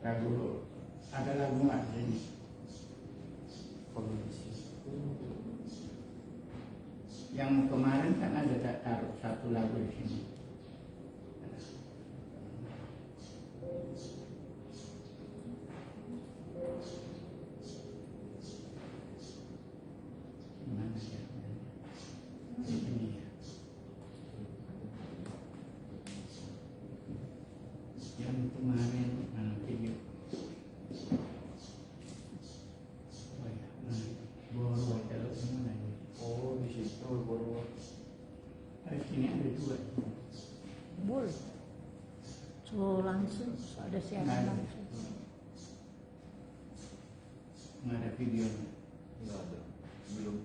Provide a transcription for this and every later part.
Lagu, ada lagu nggak ini? Yang kemarin kan ada taruh satu lagu di sini. Gimana ya? Ini ya. Yang kemarin mana video? Oh ya, Boro kalau mana ini? Oh, di situ Boro. Di sini ada dua. Boleh. So langsung ada siaran langsung. Nggak ada videonya. Nggak ada. Belum.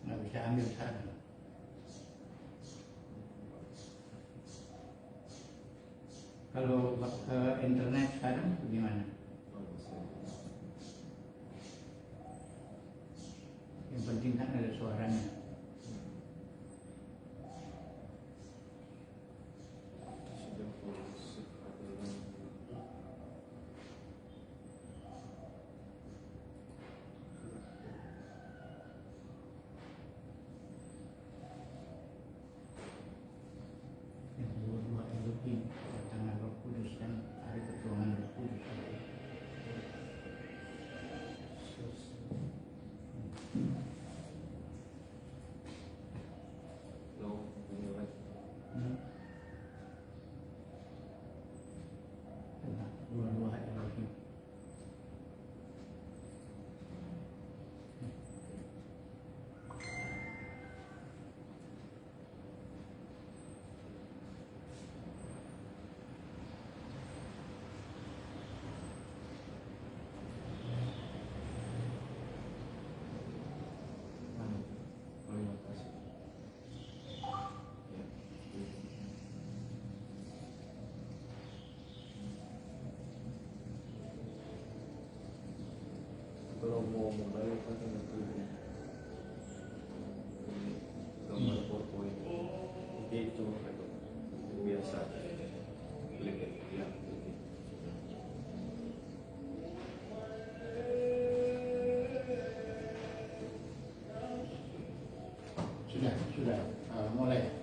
Nggak bisa ambil sekarang. Kalau ke internet sekarang gimana? Yang penting kan ada suaranya. Yang dua Elohim, tangan Roh Kudus dan hari ketuhanan Roh Kudus. Dua-dua Elohim. Kalau mau mulai kan itu gambar PowerPoint itu biasa lihat ya. Sudah mulai.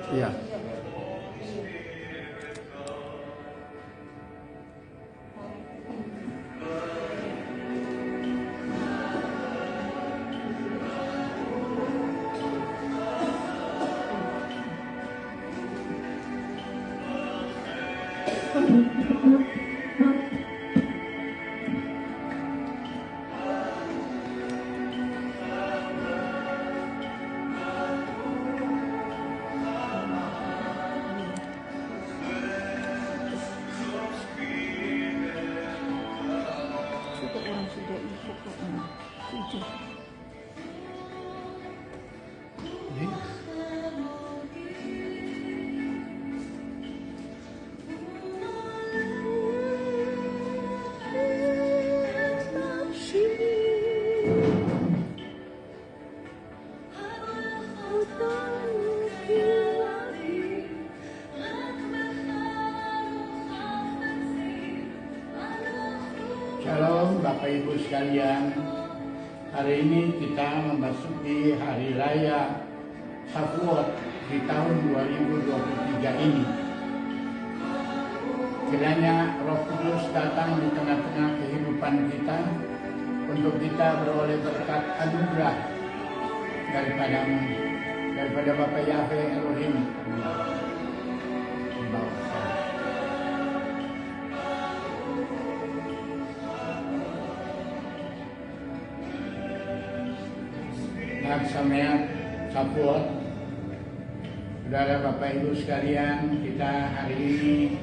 Iya. Sudah orang sudah ikut kok. Tujuh. Shalom Bapak Ibu sekalian. Hari ini kita memasuki hari raya Shavuot di tahun 2023 ini. Kiranya Roh Kudus datang di tengah-tengah kehidupan kita untuk kita beroleh berkat anugerah daripada Bapa Yahweh Elohim. Hag Sameat Shavuot. Saudara Bapak Ibu sekalian, kita hari ini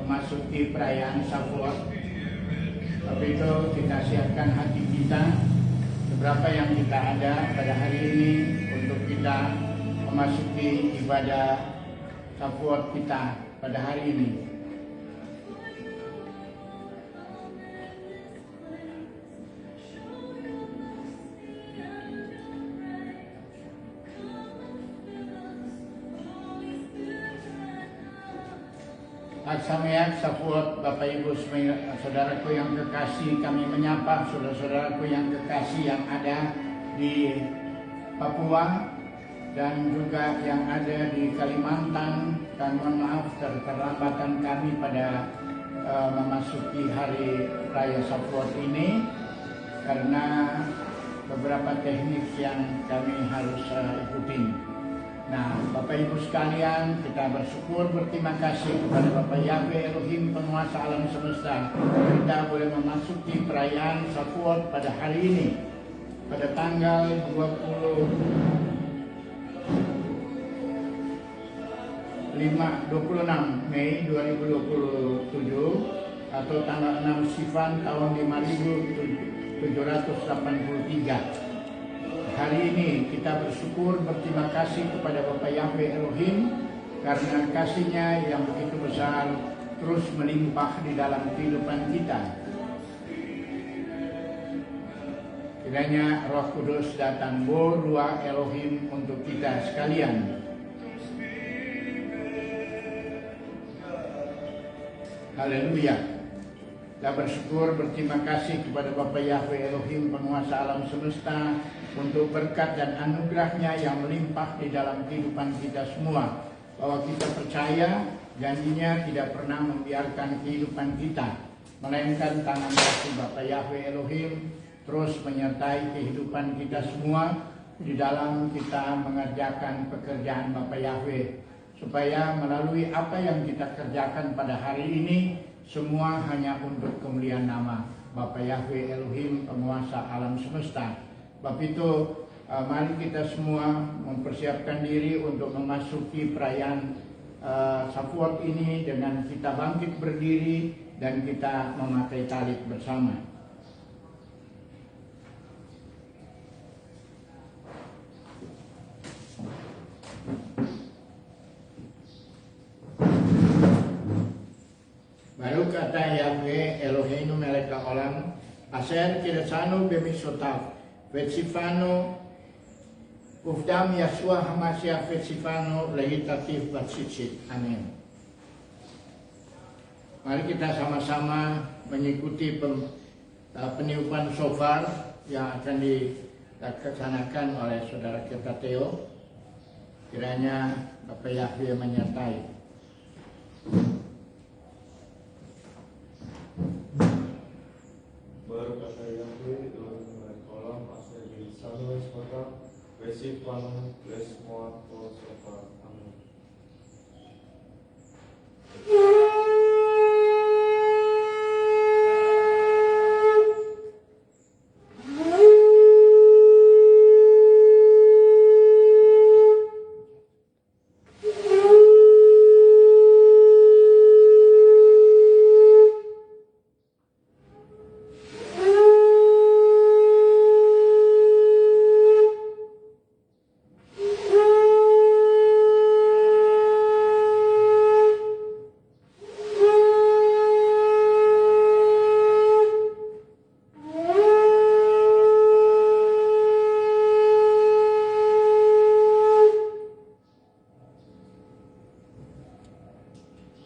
memasuki perayaan Shavuot. Tapi itu kita siapkan hati kita, seberapa yang kita ada pada hari ini untuk kita memasuki ibadah Shavuot kita pada hari ini. Hag Sameat Shavuot, Bapak Ibu saudaraku yang kekasih, kami menyapa saudara-saudaraku yang kekasih yang ada di Papua dan juga yang ada di Kalimantan. Dan mohon maaf keterlambatan kami pada memasuki hari raya Shavuot ini karena beberapa teknik yang kami harus ikuti. Nah, Bapak Ibu sekalian, kita bersyukur, berterima kasih kepada Bapak Yahweh Elohim penguasa alam semesta. Kita boleh memasuki perayaan Shavuot pada hari ini, pada tanggal 26 Mei 2027 atau tanggal 6 Sivan tahun 5783. Hari ini kita bersyukur, berterima kasih kepada Bapak Yahweh Elohim karena kasih-Nya yang begitu besar terus melimpah di dalam kehidupan kita. Kiranya Roh Kudus datang Ruach Elohim untuk kita sekalian. Haleluya. Kita bersyukur, berterima kasih kepada Bapak Yahweh Elohim penguasa alam semesta untuk berkat dan anugerah-Nya yang melimpah di dalam kehidupan kita semua. Bahwa kita percaya janji-Nya tidak pernah membiarkan kehidupan kita, melainkan tangan kasih Bapak Yahweh Elohim terus menyertai kehidupan kita semua di dalam kita mengerjakan pekerjaan Bapak Yahweh. Supaya melalui apa yang kita kerjakan pada hari ini, semua hanya untuk kemuliaan nama Bapak Yahweh Elohim penguasa alam semesta. Sebab itu mari kita semua mempersiapkan diri untuk memasuki perayaan Shavuot ini dengan kita bangkit berdiri dan kita memakai talit bersama. Baru kata Yahweh Eloheinu melek haolam asher kirsanu bemisotav vetsifano ufdam Yashua Hamashiach vetsifano lehitatif batsitsit. Amin. Mari kita sama-sama mengikuti peniupan shofar yang akan dilaksanakan oleh saudara kita Theo. Kiranya Bapak Yahweh menyertai. Baru kata Yahweh Elohim melek haolam asher kirsanu vetsifano lehitatif batsitsit. Amin.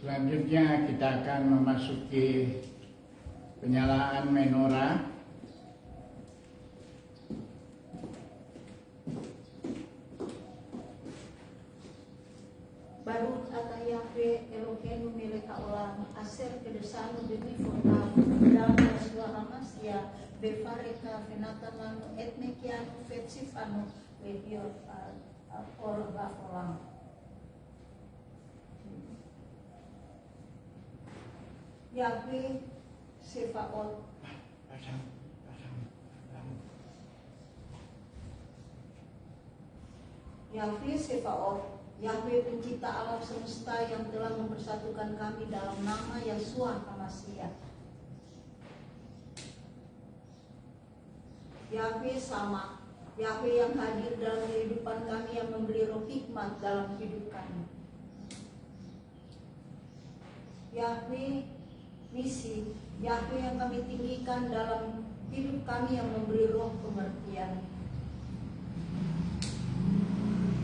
Selanjutnya kita akan memasuki penyalaan menorah. Baru kata Yahweh Eloheinu melek haolam asher kirsanu bemisotav ufdam Yashua Hamashiach befareka venatamanu etmekianu vetsifano lehiot orba olam. Yahweh Sefaot. Yahweh Sebaot, Yahweh pencipta alam semesta yang telah mempersatukan kami dalam nama Yeshua HaMashiach. Yahweh Sama, Yahweh yang hadir dalam kehidupan kami, yang memberi roh hikmat dalam hidup kami. Yahweh Nisi, Yahweh yang kami tinggikan dalam hidup kami, yang memberi roh pengertian.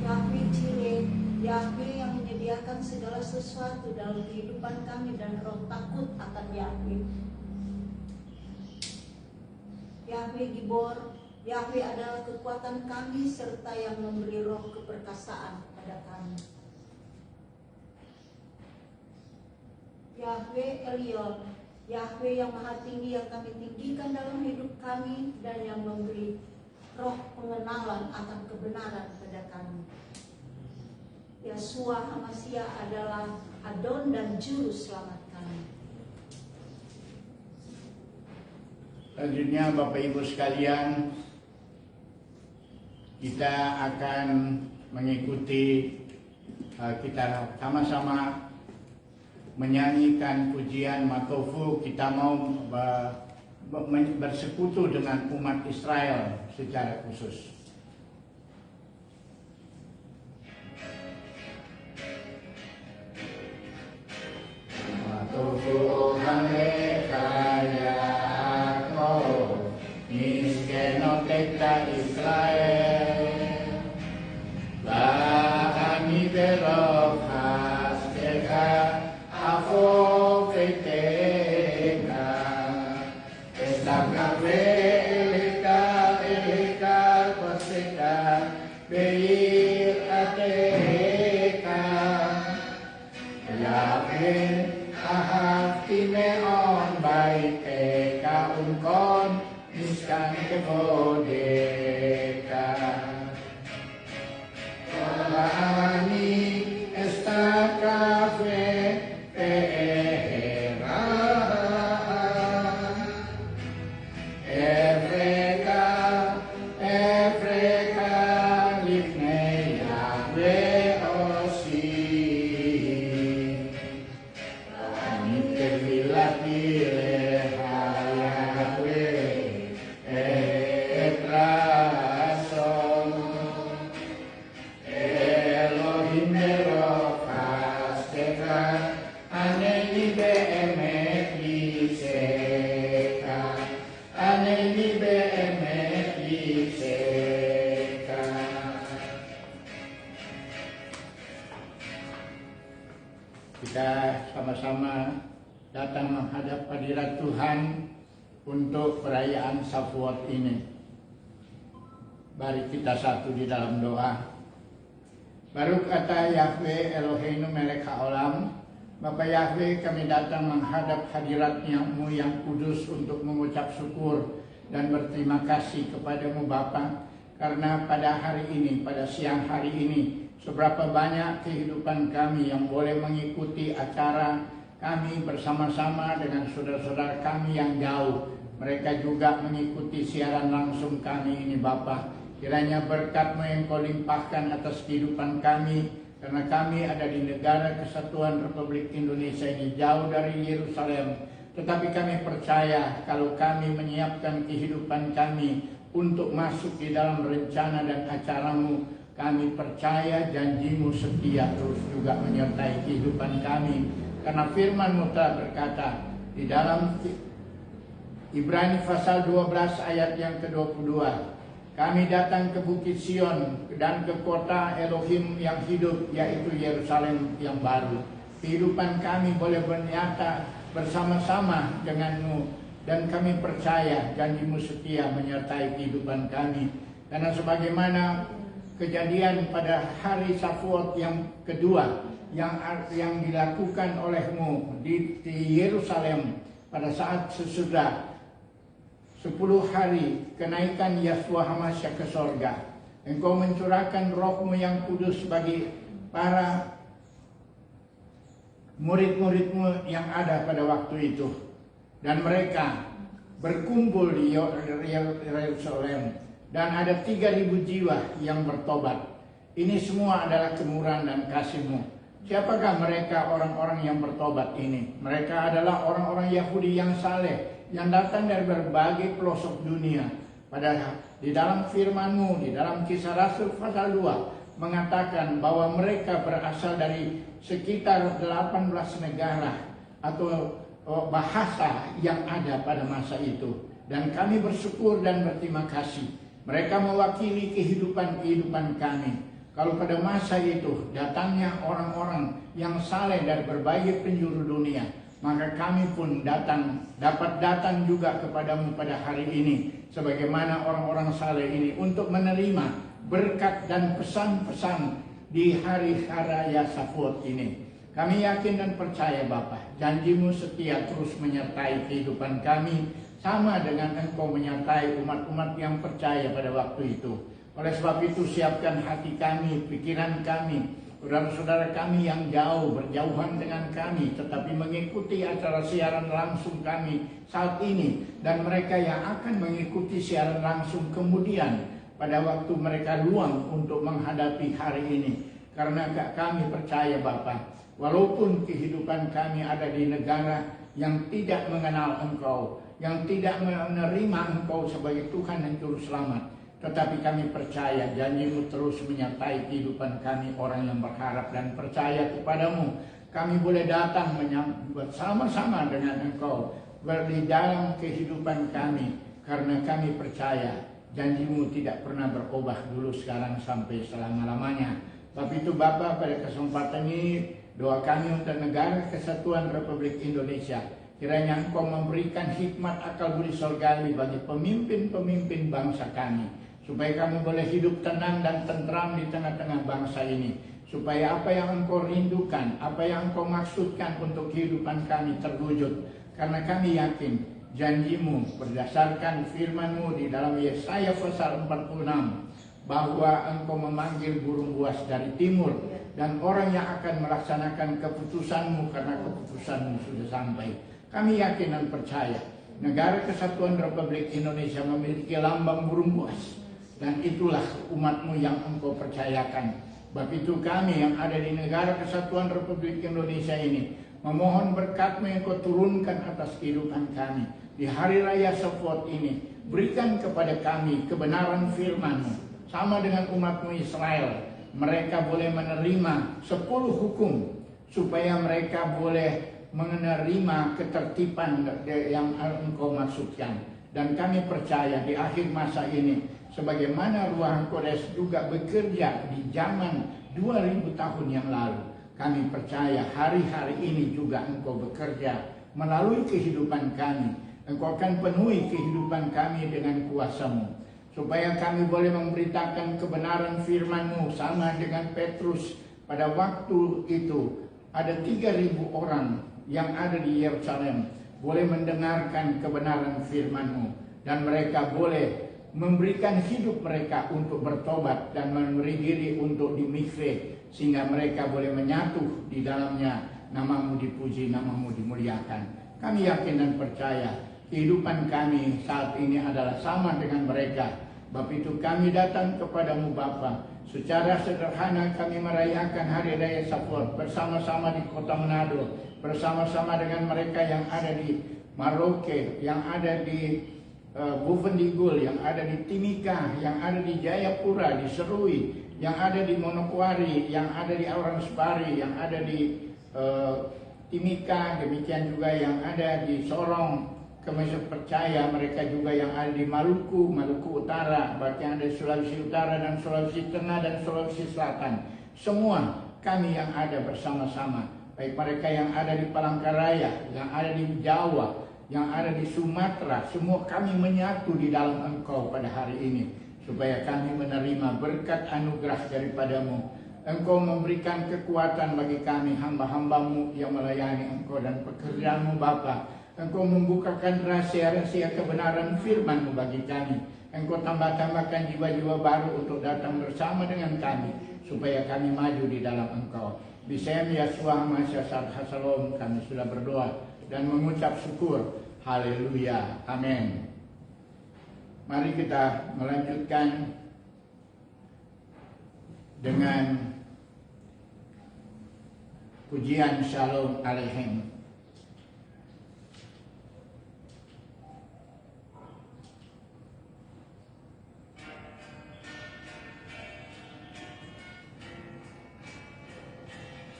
Yahweh Jireh, Yahweh yang menyediakan segala sesuatu dalam kehidupan kami dan roh takut akan Yahweh. Yahweh Gibor, Yahweh adalah kekuatan kami serta yang memberi roh keperkasaan kepada kami. Yahweh Elyon, Yahweh yang maha tinggi yang kami tinggikan dalam hidup kami dan yang memberi roh pengenalan akan kebenaran pada kami. Yeshua HaMashiach adalah Adon dan Juru Selamat kami. Selanjutnya Bapak Ibu sekalian, kita akan mengikuti, kita sama-sama menyanyikan pujian Matofu. Kita mau bersekutu dengan umat Israel secara khusus. Matofu Hanekaya Ako Niskenoteka Israel Bahani Berok Hasteka Afo Feteka Estaka Eleka Paseka Beir Ateka Yahweh Ahatimeon Baiteka Unkon Miskan Kevodeka Kolani Estaka Fetera Evreka Lifnei Yahweh Osi Kita sama-sama datang menghadap hadirat Tuhan untuk perayaan Shavuot ini. Mari kita satu di dalam doa. Baruch atah Yahweh Eloheinu melek haolam. Bapa Yahweh, kami datang menghadap hadirat-Mu yang kudus untuk mengucap syukur dan berterima kasih kepadamu Bapa, karena pada hari ini, pada siang hari ini, seberapa banyak kehidupan kami yang boleh mengikuti acara kami bersama-sama dengan saudara-saudara kami yang jauh. Mereka juga mengikuti siaran langsung kami ini Bapa. Kiranya berkat-Mu yang Kau limpahkan atas kehidupan kami, karena kami ada di negara Kesatuan Republik Indonesia ini, jauh dari Yerusalem. Tetapi kami percaya kalau kami menyiapkan kehidupan kami untuk masuk di dalam rencana dan acara-Mu, kami percaya janji-Mu setia terus juga menyertai kehidupan kami. Karena firman-Mu telah berkata di dalam Ibrani pasal 12 ayat yang ke-22, kami datang ke Bukit Sion dan ke kota Elohim yang hidup, yaitu Yerusalem yang baru. Kehidupan kami boleh bernyata bersama-sama dengan-Mu, dan kami percaya janji-Mu setia menyertai kehidupan kami. Karena sebagaimana kejadian pada hari Shavuot yang kedua yang dilakukan oleh-Mu di Yerusalem pada saat sesudah 10 hari kenaikan Yeshua HaMashiach ke sorga, Engkau mencurahkan Roh-Mu yang kudus bagi para murid-murid-Mu yang ada pada waktu itu, dan mereka berkumpul di Yerusalem, dan ada 3.000 jiwa yang bertobat. Ini semua adalah kemurahan dan kasih-Mu. Siapakah mereka orang-orang yang bertobat ini? Mereka adalah orang-orang Yahudi yang saleh, yang datang dari berbagai pelosok dunia. Padahal di dalam firman-Mu, di dalam Kisah Rasul pasal 2, mengatakan bahwa mereka berasal dari sekitar 18 negara atau bahasa yang ada pada masa itu. Dan kami bersyukur dan berterima kasih. Mereka mewakili kehidupan kami. Kalau pada masa itu datangnya orang-orang yang saleh dari berbagai penjuru dunia, maka kami pun dapat datang juga kepadamu pada hari ini, sebagaimana orang-orang saleh ini, untuk menerima berkat dan pesan-pesan di hari raya Shavuot ini. Kami yakin dan percaya Bapa, janji-Mu setia terus menyertai kehidupan kami, sama dengan Engkau menyertai umat-umat yang percaya pada waktu itu. Oleh sebab itu, siapkan hati kami, pikiran kami, saudara-saudara kami yang berjauhan dengan kami, tetapi mengikuti acara siaran langsung kami saat ini, dan mereka yang akan mengikuti siaran langsung kemudian pada waktu mereka luang untuk menghadapi hari ini. Karena kami percaya Bapa, walaupun kehidupan kami ada di negara yang tidak mengenal Engkau, yang tidak menerima Engkau sebagai Tuhan dan Juru Selamat, tetapi kami percaya janji-Mu terus menyertai kehidupan kami, orang yang berharap dan percaya kepadamu. Kami boleh datang bersama-sama dengan Engkau di dalam kehidupan kami, karena kami percaya janji-Mu tidak pernah berubah dulu, sekarang, sampai selama-lamanya. Tapi itu Bapa, pada kesempatan ini doa kami untuk negara kesatuan Republik Indonesia. Kiranya Engkau memberikan hikmat akal budi surgawi bagi pemimpin-pemimpin bangsa kami, supaya kami boleh hidup tenang dan tentram di tengah-tengah bangsa ini. Supaya apa yang Engkau rindukan, apa yang Engkau maksudkan untuk kehidupan kami terwujud. Karena kami yakin janji-Mu berdasarkan firman-Mu di dalam Yesaya pasal 46, bahwa Engkau memanggil burung buas dari timur, dan orang yang akan melaksanakan keputusan-Mu, karena keputusan-Mu sudah sampai. Kami yakin dan percaya negara kesatuan Republik Indonesia memiliki lambang burung buas, dan itulah umat-Mu yang Engkau percayakan. Sebab itu kami yang ada di negara kesatuan Republik Indonesia ini memohon berkat-Mu yang Kau turunkan atas kehidupan kami di hari raya Shavuot ini. Berikan kepada kami kebenaran firman-Mu, sama dengan umat-Mu Israel. Mereka boleh menerima 10 hukum, supaya mereka boleh menerima ketertiban yang Engkau maksudkan. Dan kami percaya di akhir masa ini, sebagaimana Ruach Kodes juga bekerja di zaman 2000 tahun yang lalu, kami percaya hari-hari ini juga Engkau bekerja melalui kehidupan kami. Engkau akan penuhi kehidupan kami dengan kuasa-Mu, supaya kami boleh memberitakan kebenaran firman-Mu, sama dengan Petrus pada waktu itu. Ada 3.000 orang yang ada di Yerusalem boleh mendengarkan kebenaran firman-Mu, dan mereka boleh memberikan hidup mereka untuk bertobat dan memberi diri untuk dimikve, sehingga mereka boleh menyatu di dalamnya. Nama-Mu dipuji, nama-Mu dimuliakan. Kami yakin dan percaya kehidupan kami saat ini adalah sama dengan mereka. Sebab itu kami datang kepadamu Bapa. Secara sederhana kami merayakan Hari Raya Shavuot bersama-sama di Kota Manado, bersama-sama dengan mereka yang ada di Maroke, yang ada di Bovendigul, yang ada di Timika, yang ada di Jayapura, di Serui, yang ada di Monokwari, yang ada di Auransbari, yang ada di Timika, demikian juga yang ada di Sorong. Kami percaya mereka juga yang ada di Maluku Utara, bahkan yang ada di Sulawesi Utara dan Sulawesi Tengah dan Sulawesi Selatan. Semua kami yang ada bersama-sama, baik mereka yang ada di Palangkaraya, yang ada di Jawa, yang ada di Sumatera, semua kami menyatu di dalam Engkau pada hari ini, supaya kami menerima berkat anugerah daripada-Mu. Engkau memberikan kekuatan bagi kami hamba-hamba-Mu yang melayani Engkau dan pekerjaan-Mu Bapa. Engkau membukakan rahasia-rahasia kebenaran firman-Mu bagi kami. Engkau tambah-tambahkan jiwa-jiwa baru untuk datang bersama dengan kami, supaya kami maju di dalam Engkau. Bisem Yeshua Masyasat Hasalom kami sudah berdoa dan mengucap syukur. Haleluya. Amin. Mari kita melanjutkan dengan pujian Shalom Aleichem.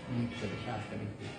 Ini sebesar sedikit.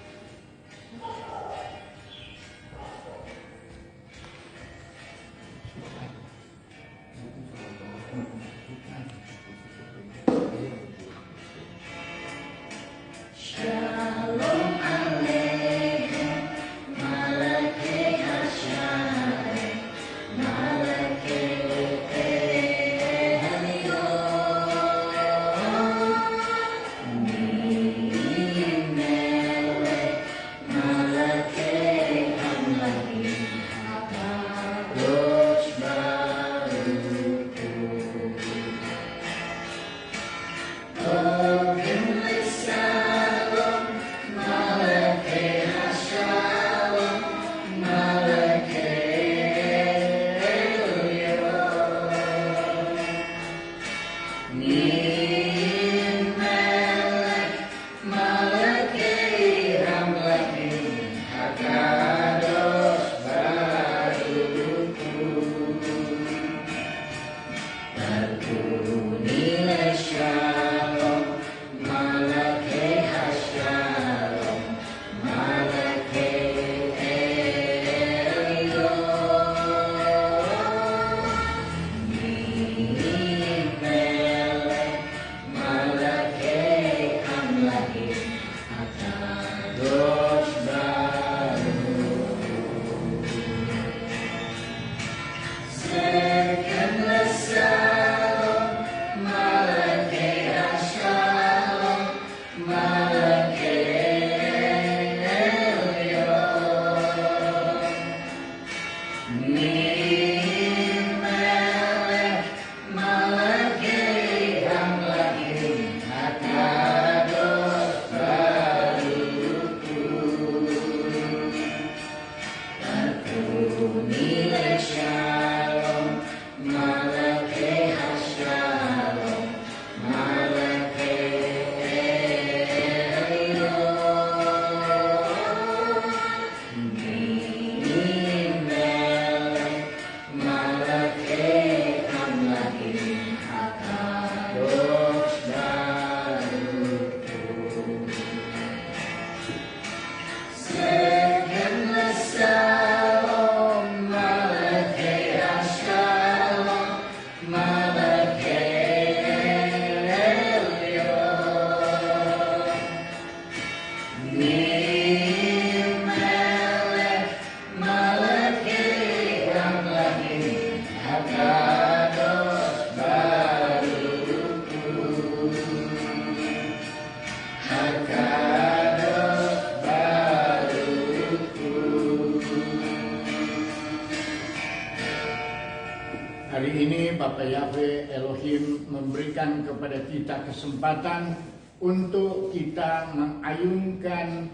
Hari ini Bapa Yahweh Elohim memberikan kepada kita kesempatan untuk kita mengayunkan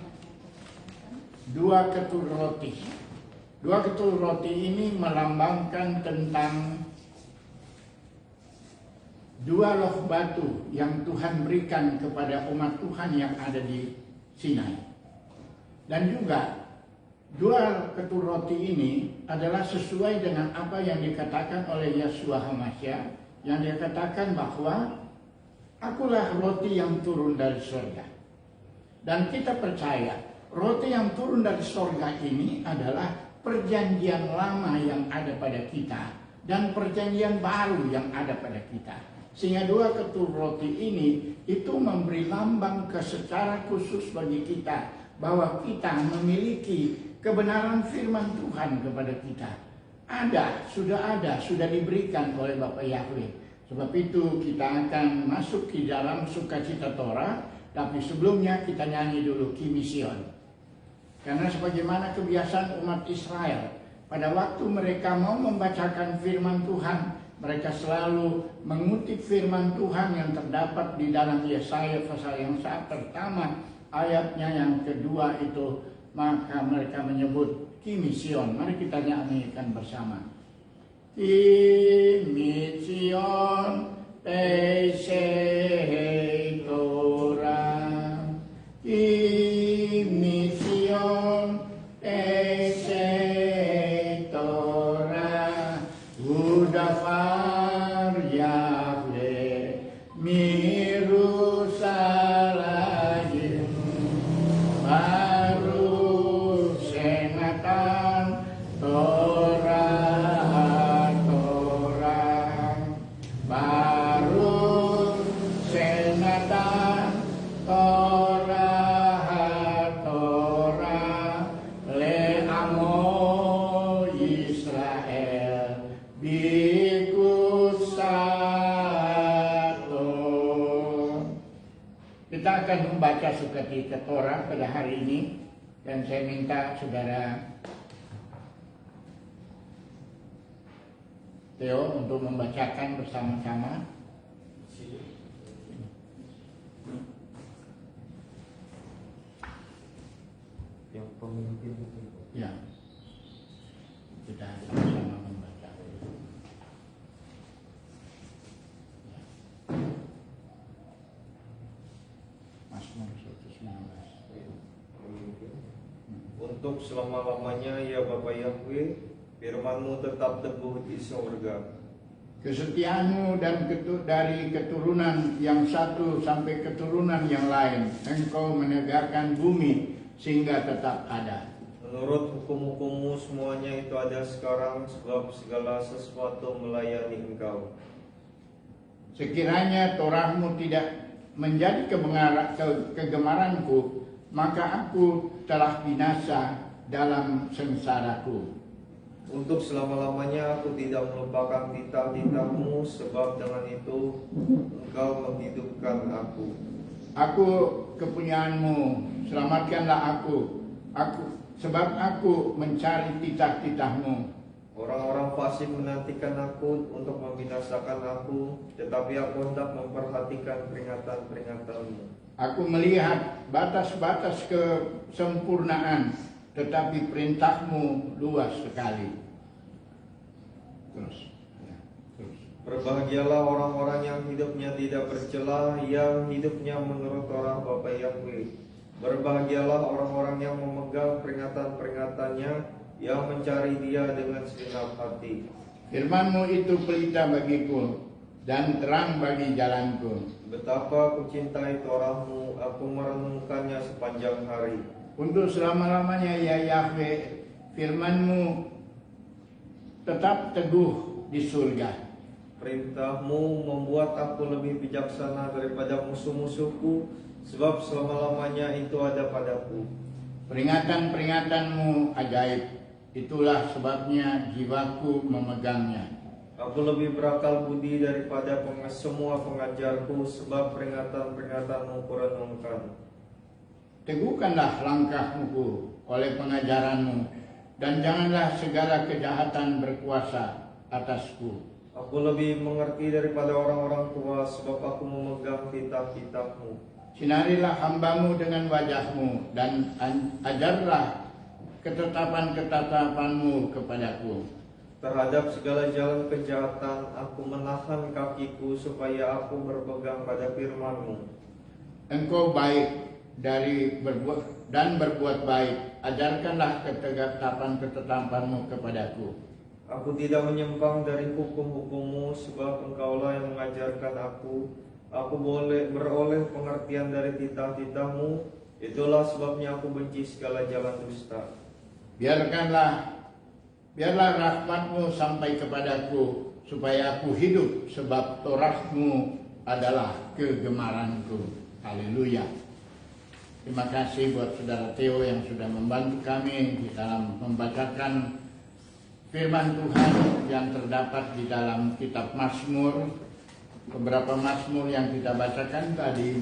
dua ketul roti. Dua ketul roti ini melambangkan tentang dua loh batu yang Tuhan berikan kepada umat Tuhan yang ada di Sinai. Dan juga dua ketul roti ini adalah sesuai dengan apa yang dikatakan oleh Yeshua HaMashiach, yang dia katakan bahwa akulah roti yang turun dari surga. Dan kita percaya roti yang turun dari surga ini adalah perjanjian lama yang ada pada kita dan perjanjian baru yang ada pada kita. Sehingga dua ketul roti ini itu memberi lambang secara khusus bagi kita bahwa kita memiliki kebenaran firman Tuhan kepada kita. Sudah diberikan oleh Bapa Yahweh. Sebab itu kita akan masuk ke dalam sukacita Torah, tapi sebelumnya kita nyanyi dulu Ki Mision. Karena sebagaimana kebiasaan umat Israel, pada waktu mereka mau membacakan firman Tuhan, mereka selalu mengutip firman Tuhan yang terdapat di dalam Yesaya pasal yang pertama, ayatnya yang kedua itu, maka mereka menyebut Ki Mision. Mari kita nyanyikan bersama. Ki Mision, Pesei Torah Mission Pesei Torah Udafar Yahweh Miru Salayim Baru Senatan Torah Baru Senatan Torah Le Amo Israel Bikusato. Kita akan membaca sukacita Torah pada hari ini, dan saya minta saudara Theo untuk membacakan bersama-sama. Yang pemimpin itu. Ya, kita sama-sama membaca. Mazmur 119. Untuk selama-lamanya ya Bapa Yahweh, firman-Mu tetap teguh di surga. Kesetiaanmu dan dari keturunan yang satu sampai keturunan yang lain, Engkau menegakkan bumi sehingga tetap ada. Menurut hukum-hukum-Mu semuanya itu ada sekarang, sebab segala sesuatu melayani Engkau. Sekiranya Torah-Mu tidak menjadi kegemaranku, maka aku telah binasa dalam sengsaraku. Untuk selama-lamanya aku tidak melupakan titah-titah-Mu, sebab dengan itu Engkau menghidupkan aku. Aku kepunyaan-Mu, selamatkanlah aku. Sebab aku mencari titah-titah-Mu. Orang-orang fasik menantikan aku untuk membinasakan aku, tetapi aku hendak memperhatikan peringatan-peringatan-Mu. Aku melihat batas-batas kesempurnaan, tetapi perintah-Mu luas sekali. Terus. Berbahagialah orang-orang yang hidupnya tidak bercela, yang hidupnya menurut Torah Bapa Yahweh. Berbahagialah orang-orang yang memegang peringatan-peringatannya, yang mencari Dia dengan segenap hati. Firman-Mu itu pelita bagiku dan terang bagi jalanku. Betapa aku cintai Torah-Mu, aku merenungkannya sepanjang hari. Untuk selama-lamanya ya Yahweh, firman-Mu tetap teguh di surga. Perintah-Mu membuat aku lebih bijaksana daripada musuh-musuhku, sebab selama-lamanya itu ada padaku. Peringatan-peringatan-Mu ajaib, itulah sebabnya jiwaku memegangnya. Aku lebih berakal budi daripada semua pengajarku, sebab peringatan-peringatan-Mu kurenungkan. Teguhkanlah langkahmu oleh pengajaran-Mu, dan janganlah segala kejahatan berkuasa atasku. Aku lebih mengerti daripada orang-orang tua, sebab aku memegang titah-titah-Mu. Sinarilah hamba-Mu dengan wajah-Mu, dan ajarlah ketetapan-ketetapan-Mu kepadaku. Terhadap segala jalan kejahatan, aku menahan kakiku, supaya aku berpegang pada firman-Mu. Engkau baik dan berbuat baik, ajarkanlah ketetapan-ketetapan-Mu kepadaku. Aku tidak menyimpang dari hukum-hukum-Mu, sebab Engkaulah yang mengajarkan aku. Aku beroleh pengertian dari titah-titah-Mu, itulah sebabnya aku benci segala jalan dusta. Biarlah rahmat-Mu sampai kepadaku, supaya aku hidup, sebab Torah-Mu adalah kegemaranku. Haleluya. Terima kasih buat saudara Theo yang sudah membantu kami di dalam membacakan firman Tuhan yang terdapat di dalam kitab Mazmur. Beberapa Mazmur yang kita bacakan tadi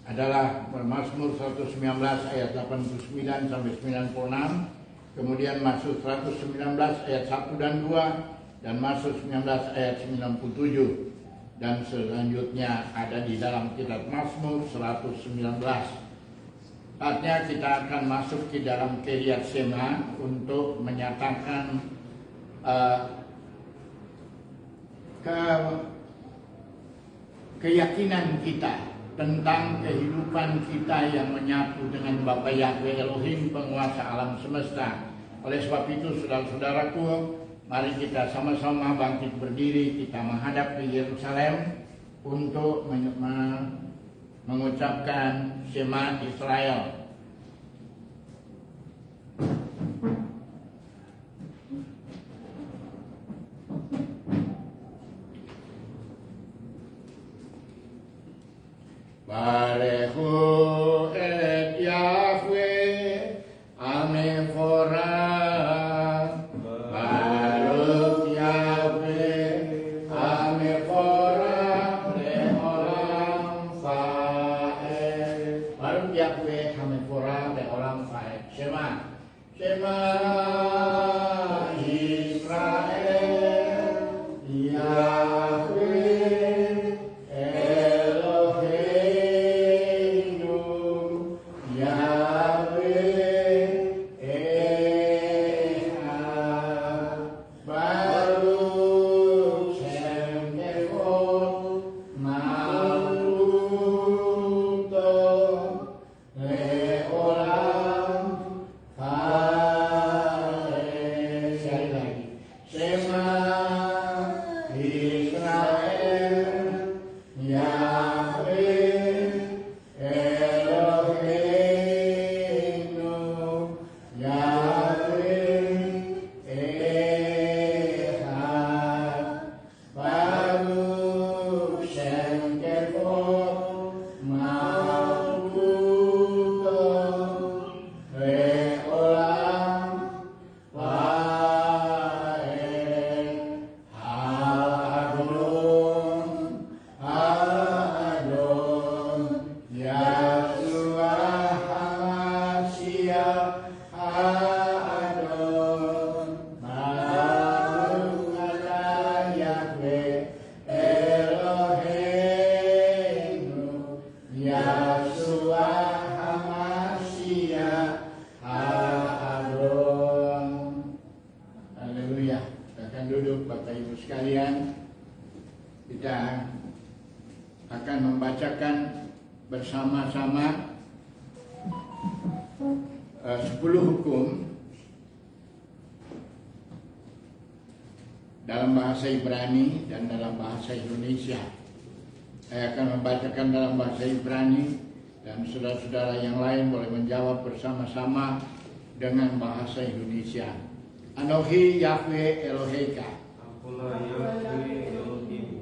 adalah Mazmur 119 ayat 89 sampai 96, kemudian Mazmur 119 ayat 1 dan 2, dan Mazmur 19 ayat 97, dan selanjutnya ada di dalam kitab Mazmur 119. Saatnya kita akan masuk ke dalam Kiryat Shema untuk menyatakan keyakinan kita tentang kehidupan kita yang menyatu dengan Bapa Yahweh Elohim, penguasa alam semesta. Oleh sebab itu, saudara-saudaraku, mari kita sama-sama bangkit berdiri, kita menghadap ke Yerusalem untuk mengucapkan Shema Israel. Barehu et Yahweh Amephora. Baruch Yahweh Amephora leolam faed. Baruch Yahweh Amephora leolam faed. Shema. Shema Israel Yahweh Kita akan membacakan bersama-sama 10 hukum dalam bahasa Ibrani dan dalam bahasa Indonesia. Saya akan membacakan dalam bahasa Ibrani dan saudara-saudara yang lain boleh menjawab bersama-sama dengan bahasa Indonesia. Anohi Yahweh Eloheka. Akulah Yahweh Elohim.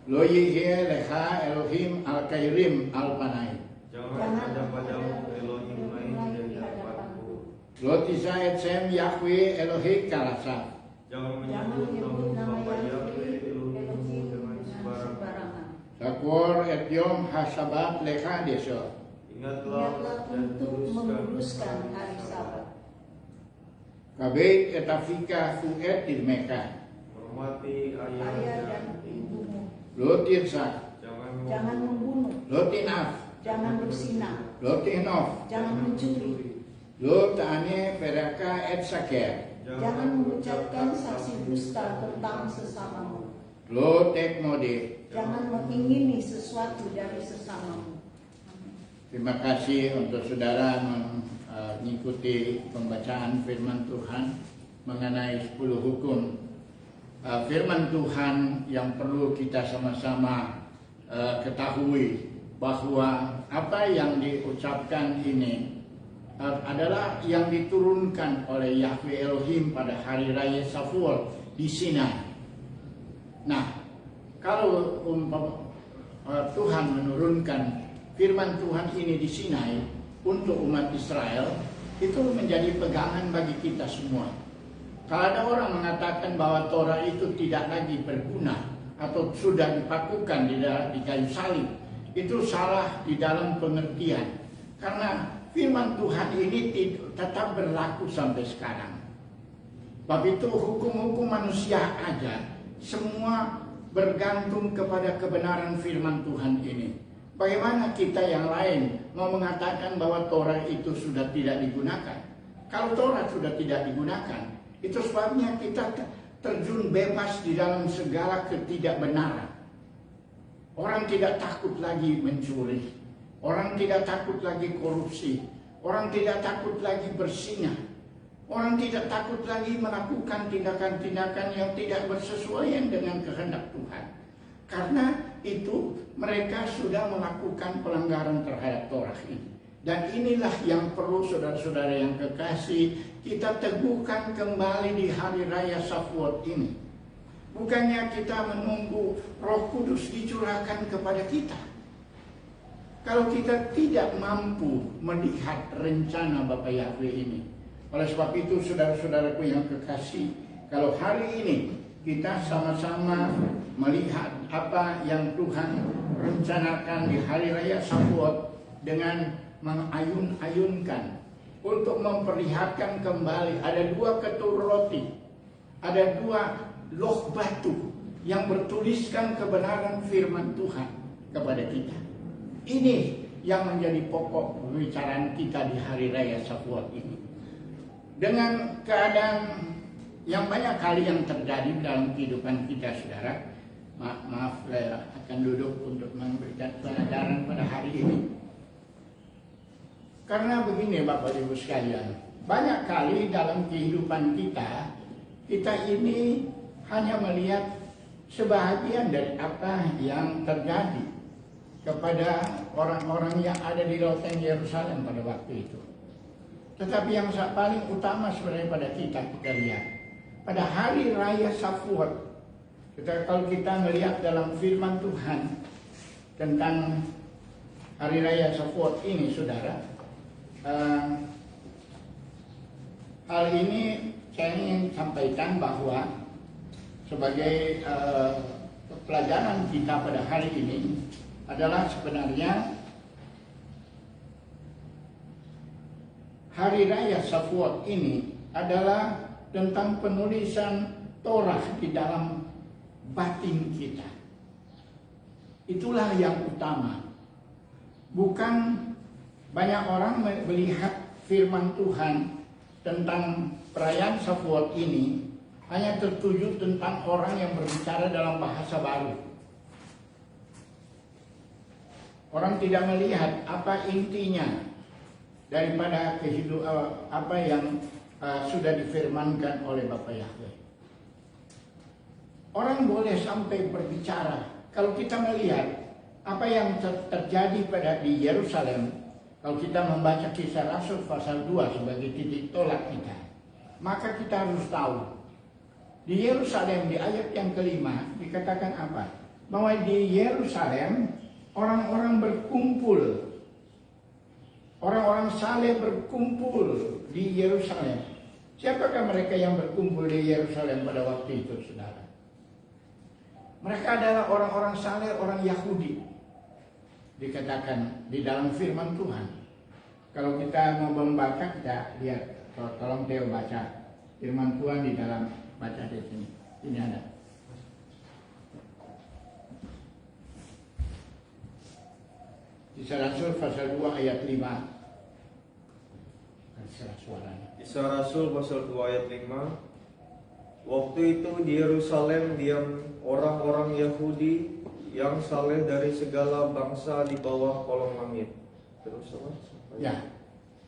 Lo yihye lecha Elohim al-kairim al-panai. Jangan ada padamu Elohim lain dari hadapanku. Lo tisa etsem Yahweh Elohim kalasa. Jangan menyebut nama Bapa Yahweh Elohimmu dengan sembarangan. Sakwor et yom hasabat lecha deso. Ingatlah dan untuk teruskan menguruskan hari Sabat. Kabeit etafika fuet dirmeka. Hormati ayah Ayah dan dan ibumu. Lo tirsa. Jangan membunuh. Lo tinaf. Jangan bersinah. Lo tinof. Jangan mencuri. Lo ta'ane peraka et saker. Jangan mengucapkan saksi dusta tentang sesamamu. Lo tek mode. Jangan mengingini sesuatu dari sesamamu. Terima kasih untuk saudara mengikuti pembacaan firman Tuhan mengenai 10 hukum. Firman Tuhan yang perlu kita sama-sama ketahui bahwa apa yang diucapkan ini adalah yang diturunkan oleh Yahweh Elohim pada hari raya Shavuot di Sinai. Nah, kalau Tuhan menurunkan firman Tuhan ini di Sinai untuk umat Israel, itu menjadi pegangan bagi kita semua. Kalau ada orang mengatakan bahwa Torah itu tidak lagi berguna atau sudah dipakukan di kayu salib, itu salah di dalam pengertian. Karena firman Tuhan ini tetap berlaku sampai sekarang. Bab itu hukum-hukum manusia aja, semua bergantung kepada kebenaran firman Tuhan ini. Bagaimana kita yang lain mau mengatakan bahwa Torah itu sudah tidak digunakan? Kalau Torah sudah tidak digunakan, itu sebabnya kita terjun bebas di dalam segala ketidakbenaran. Orang tidak takut lagi mencuri. Orang tidak takut lagi korupsi. Orang tidak takut lagi bersinah. Orang tidak takut lagi melakukan tindakan-tindakan yang tidak bersesuaian dengan kehendak Tuhan. Karena itu mereka sudah melakukan pelanggaran terhadap Torah ini. Dan inilah yang perlu saudara-saudara yang kekasih kita teguhkan kembali di hari raya Shavuot ini. Bukannya kita menunggu Roh Kudus dicurahkan kepada kita. Kalau kita tidak mampu melihat rencana Bapa Yahweh ini. Oleh sebab itu saudara-saudaraku yang kekasih, kalau hari ini kita sama-sama melihat apa yang Tuhan rencanakan di hari raya Shavuot dengan mengayun-ayunkan untuk memperlihatkan kembali ada 2 ketur roti, ada 2 loh batu yang bertuliskan kebenaran firman Tuhan kepada kita. Ini yang menjadi pokok pembicaraan kita di hari raya Shavuot ini. Dengan keadaan yang banyak kali yang terjadi dalam kehidupan kita, saudara, maaf saya akan duduk untuk memberikan pelajaran pada hari ini. Karena begini Bapak Ibu sekalian, banyak kali dalam kehidupan kita ini hanya melihat sebahagian dari apa yang terjadi kepada orang-orang yang ada di loteng Yerusalem pada waktu itu. Tetapi yang paling utama sebenarnya pada kita lihat pada hari raya Shavuot, kalau kita melihat dalam firman Tuhan tentang hari raya Shavuot ini, saudara, hal ini saya ingin sampaikan bahwa sebagai pelajaran kita pada hari ini adalah sebenarnya hari raya Shavuot ini adalah tentang penulisan Torah di dalam batin kita. Itulah yang utama. Bukan banyak orang melihat firman Tuhan tentang perayaan Shavuot ini hanya tertuju tentang orang yang berbicara dalam bahasa baru. Orang tidak melihat apa intinya daripada kehidupan apa yang sudah difirmankan oleh Bapa Yahweh. Orang boleh sampai berbicara. Kalau kita melihat apa yang terjadi di Yerusalem, kalau kita membaca Kisah Rasul pasal 2 sebagai titik tolak kita, maka kita harus tahu di Yerusalem di ayat yang kelima dikatakan apa? Bahwa di Yerusalem orang-orang berkumpul, orang-orang saleh berkumpul di Yerusalem. Siapakah mereka yang berkumpul di Yerusalem pada waktu itu, saudara? Mereka adalah orang-orang saleh, orang Yahudi. Dikatakan di dalam firman Tuhan. Kalau kita mau membaca, kita lihat. Tolong Theo baca firman Tuhan di dalam, baca di sini. Ini ada. Kisah Rasul pasal 2 ayat 5. Kisah Rasul pasal 2 ayat 5. Waktu itu di Yerusalem diam orang-orang Yahudi yang saleh dari segala bangsa di bawah kolong langit. Terus apa? Ya.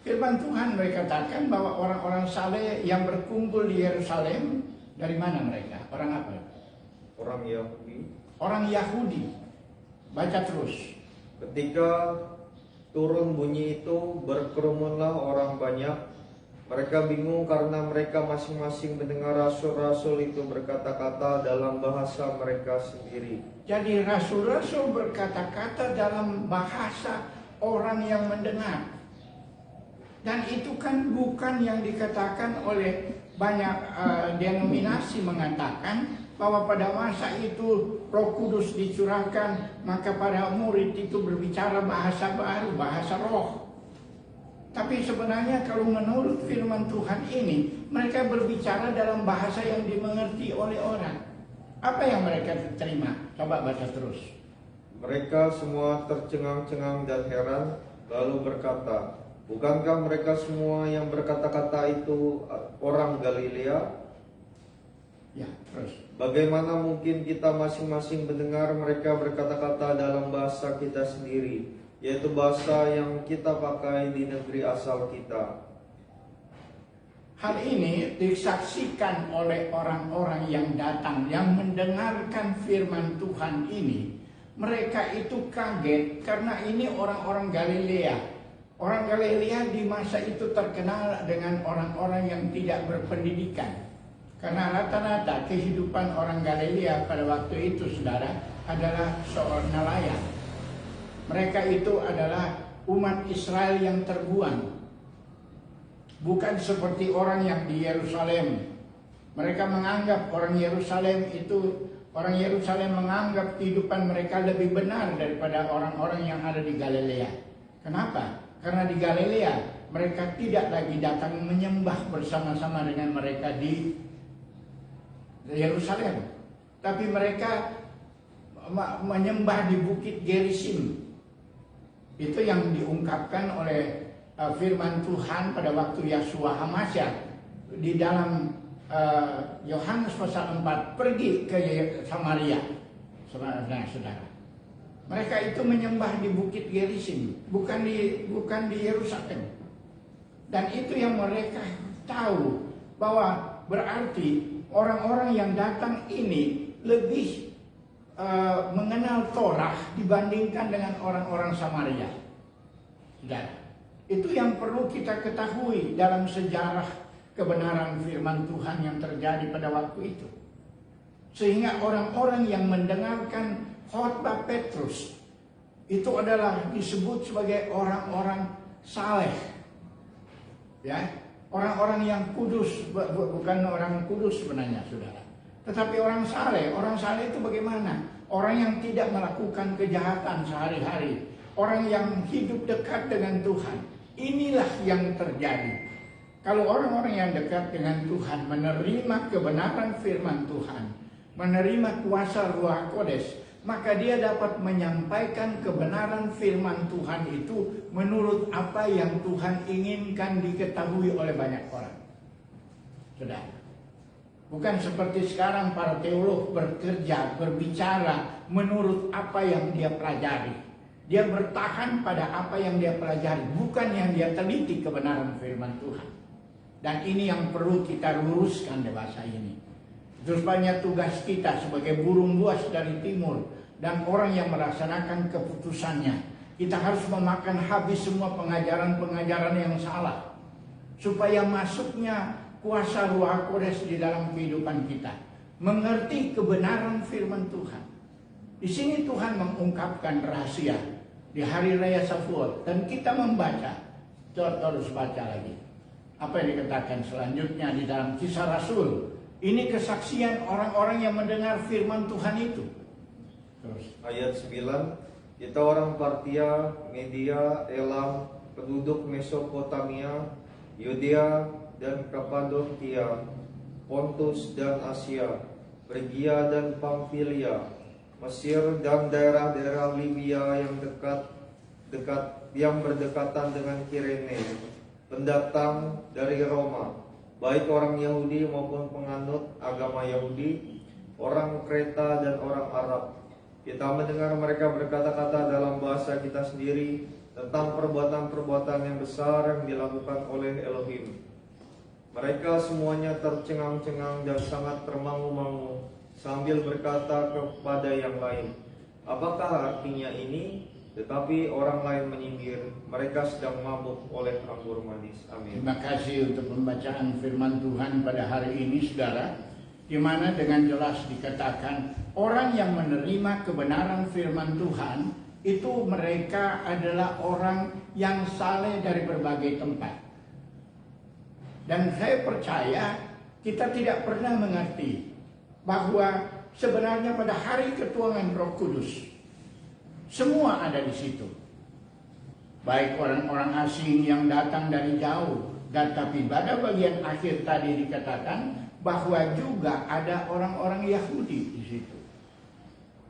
Firman Tuhan mereka katakan bahwa orang-orang saleh yang berkumpul di Yerusalem, dari mana mereka? Orang apa? Orang Yahudi. Orang Yahudi. Baca terus. Ketika turun bunyi itu, berkerumunlah orang banyak. Mereka bingung karena mereka masing-masing mendengar rasul-rasul itu berkata-kata dalam bahasa mereka sendiri. Jadi rasul-rasul berkata-kata dalam bahasa orang yang mendengar. Dan itu kan bukan yang dikatakan oleh banyak denominasi mengatakan bahwa pada masa itu Roh Kudus dicurahkan, maka para murid itu berbicara bahasa baru, bahasa roh. Tapi sebenarnya kalau menurut firman Tuhan ini, mereka berbicara dalam bahasa yang dimengerti oleh orang. Apa yang mereka terima? Coba baca terus. Mereka semua tercengang-cengang dan heran, lalu berkata, bukankah mereka semua yang berkata-kata itu orang Galilea? Ya, terus. Bagaimana mungkin kita masing-masing mendengar mereka berkata-kata dalam bahasa kita sendiri, yaitu bahasa yang kita pakai di negeri asal kita. Hal ini disaksikan oleh orang-orang yang datang, yang mendengarkan firman Tuhan ini. Mereka itu kaget karena ini orang-orang Galilea. Orang Galilea di masa itu terkenal dengan orang-orang yang tidak berpendidikan. Karena rata-rata kehidupan orang Galilea pada waktu itu, saudara, adalah seorang nelayan. Mereka itu adalah umat Israel yang terbuang. Bukan seperti orang yang di Yerusalem. Mereka menganggap orang Yerusalem menganggap kehidupan mereka lebih benar daripada orang-orang yang ada di Galilea. Kenapa? Karena di Galilea mereka tidak lagi datang menyembah bersama-sama dengan mereka di Yerusalem, tapi mereka menyembah di Bukit Gerizim. Itu yang diungkapkan oleh firman Tuhan pada waktu Yahshua HaMashiach di dalam Yohanes pasal 4, pergi ke Samaria. Saudara, mereka itu menyembah di Bukit Gerizim, bukan di Yerusalem. Dan itu yang mereka tahu, bahwa berarti orang-orang yang datang ini lebih mengenal Torah dibandingkan dengan orang-orang Samaria. Saudara, itu yang perlu kita ketahui dalam sejarah kebenaran firman Tuhan yang terjadi pada waktu itu. Sehingga orang-orang yang mendengarkan khotbah Petrus itu adalah disebut sebagai orang-orang saleh. Ya, orang-orang yang kudus, bukan orang kudus sebenarnya, saudara. Tetapi orang saleh. Orang saleh itu bagaimana? Orang yang tidak melakukan kejahatan sehari-hari. Orang yang hidup dekat dengan Tuhan. Inilah yang terjadi. Kalau orang-orang yang dekat dengan Tuhan menerima kebenaran firman Tuhan, menerima kuasa Ruach Kodes, maka dia dapat menyampaikan kebenaran firman Tuhan itu menurut apa yang Tuhan inginkan diketahui oleh banyak orang. Saudara, bukan seperti sekarang para teolog bekerja, berbicara menurut apa yang dia pelajari. Dia bertahan pada apa yang dia pelajari, bukan yang dia teliti kebenaran firman Tuhan. Dan ini yang perlu kita luruskan dewasa ini. Terus banyak tugas kita sebagai burung buas dari timur dan orang yang melaksanakan keputusannya. Kita harus memakan habis semua pengajaran-pengajaran yang salah, supaya masuknya kuasa Ruach Kodes di dalam kehidupan kita. Mengerti kebenaran firman Tuhan. Di sini Tuhan mengungkapkan rahasia di hari raya Shavuot, dan kita membaca, terus baca lagi apa yang dikatakan selanjutnya di dalam Kisah Rasul. Ini kesaksian orang-orang yang mendengar firman Tuhan itu. Terus ayat 9, kita orang Partia, Media, Elam, penduduk Mesopotamia, Yudea dan Kapadokia, Pontus dan Asia, Frigia dan Pamfilia, Mesir dan daerah-daerah Libya yang yang berdekatan dengan Kirene, pendatang dari Roma, baik orang Yahudi maupun penganut agama Yahudi, orang Kreta dan orang Arab. Kita mendengar mereka berkata-kata dalam bahasa kita sendiri tentang perbuatan-perbuatan yang besar yang dilakukan oleh Elohim. Mereka semuanya tercengang-cengang dan sangat termangu-mangu sambil berkata kepada yang lain, apakah artinya ini? Tetapi orang lain menyindir, mereka sedang mabuk oleh anggur manis. Amin. Terima kasih untuk pembacaan firman Tuhan pada hari ini, saudara, di mana dengan jelas dikatakan orang yang menerima kebenaran firman Tuhan itu mereka adalah orang yang saleh dari berbagai tempat. Dan saya percaya kita tidak pernah mengerti bahwa sebenarnya pada hari ketuanan Roh Kudus semua ada di situ. Baik orang-orang asing yang datang dari jauh, dan tapi pada bagian akhir tadi dikatakan bahwa juga ada orang-orang Yahudi di situ.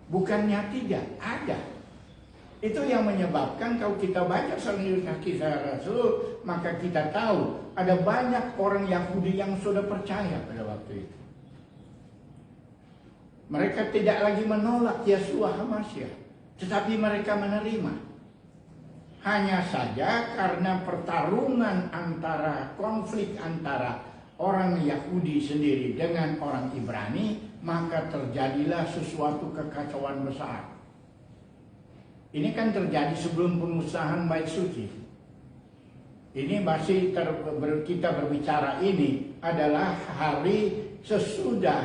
Bukannya tidak, ada. Itu yang menyebabkan kalau kita baca selanjutnya Kisah Rasul, maka kita tahu ada banyak orang Yahudi yang sudah percaya pada waktu itu. Mereka tidak lagi menolak Yeshua HaMashiach, tetapi mereka menerima. Hanya saja karena pertarungan konflik antara orang Yahudi sendiri dengan orang Ibrani, maka terjadilah sesuatu kekacauan besar. Ini kan terjadi sebelum pengusahaan Bait Suci. Ini masih kita berbicara ini adalah hari sesudah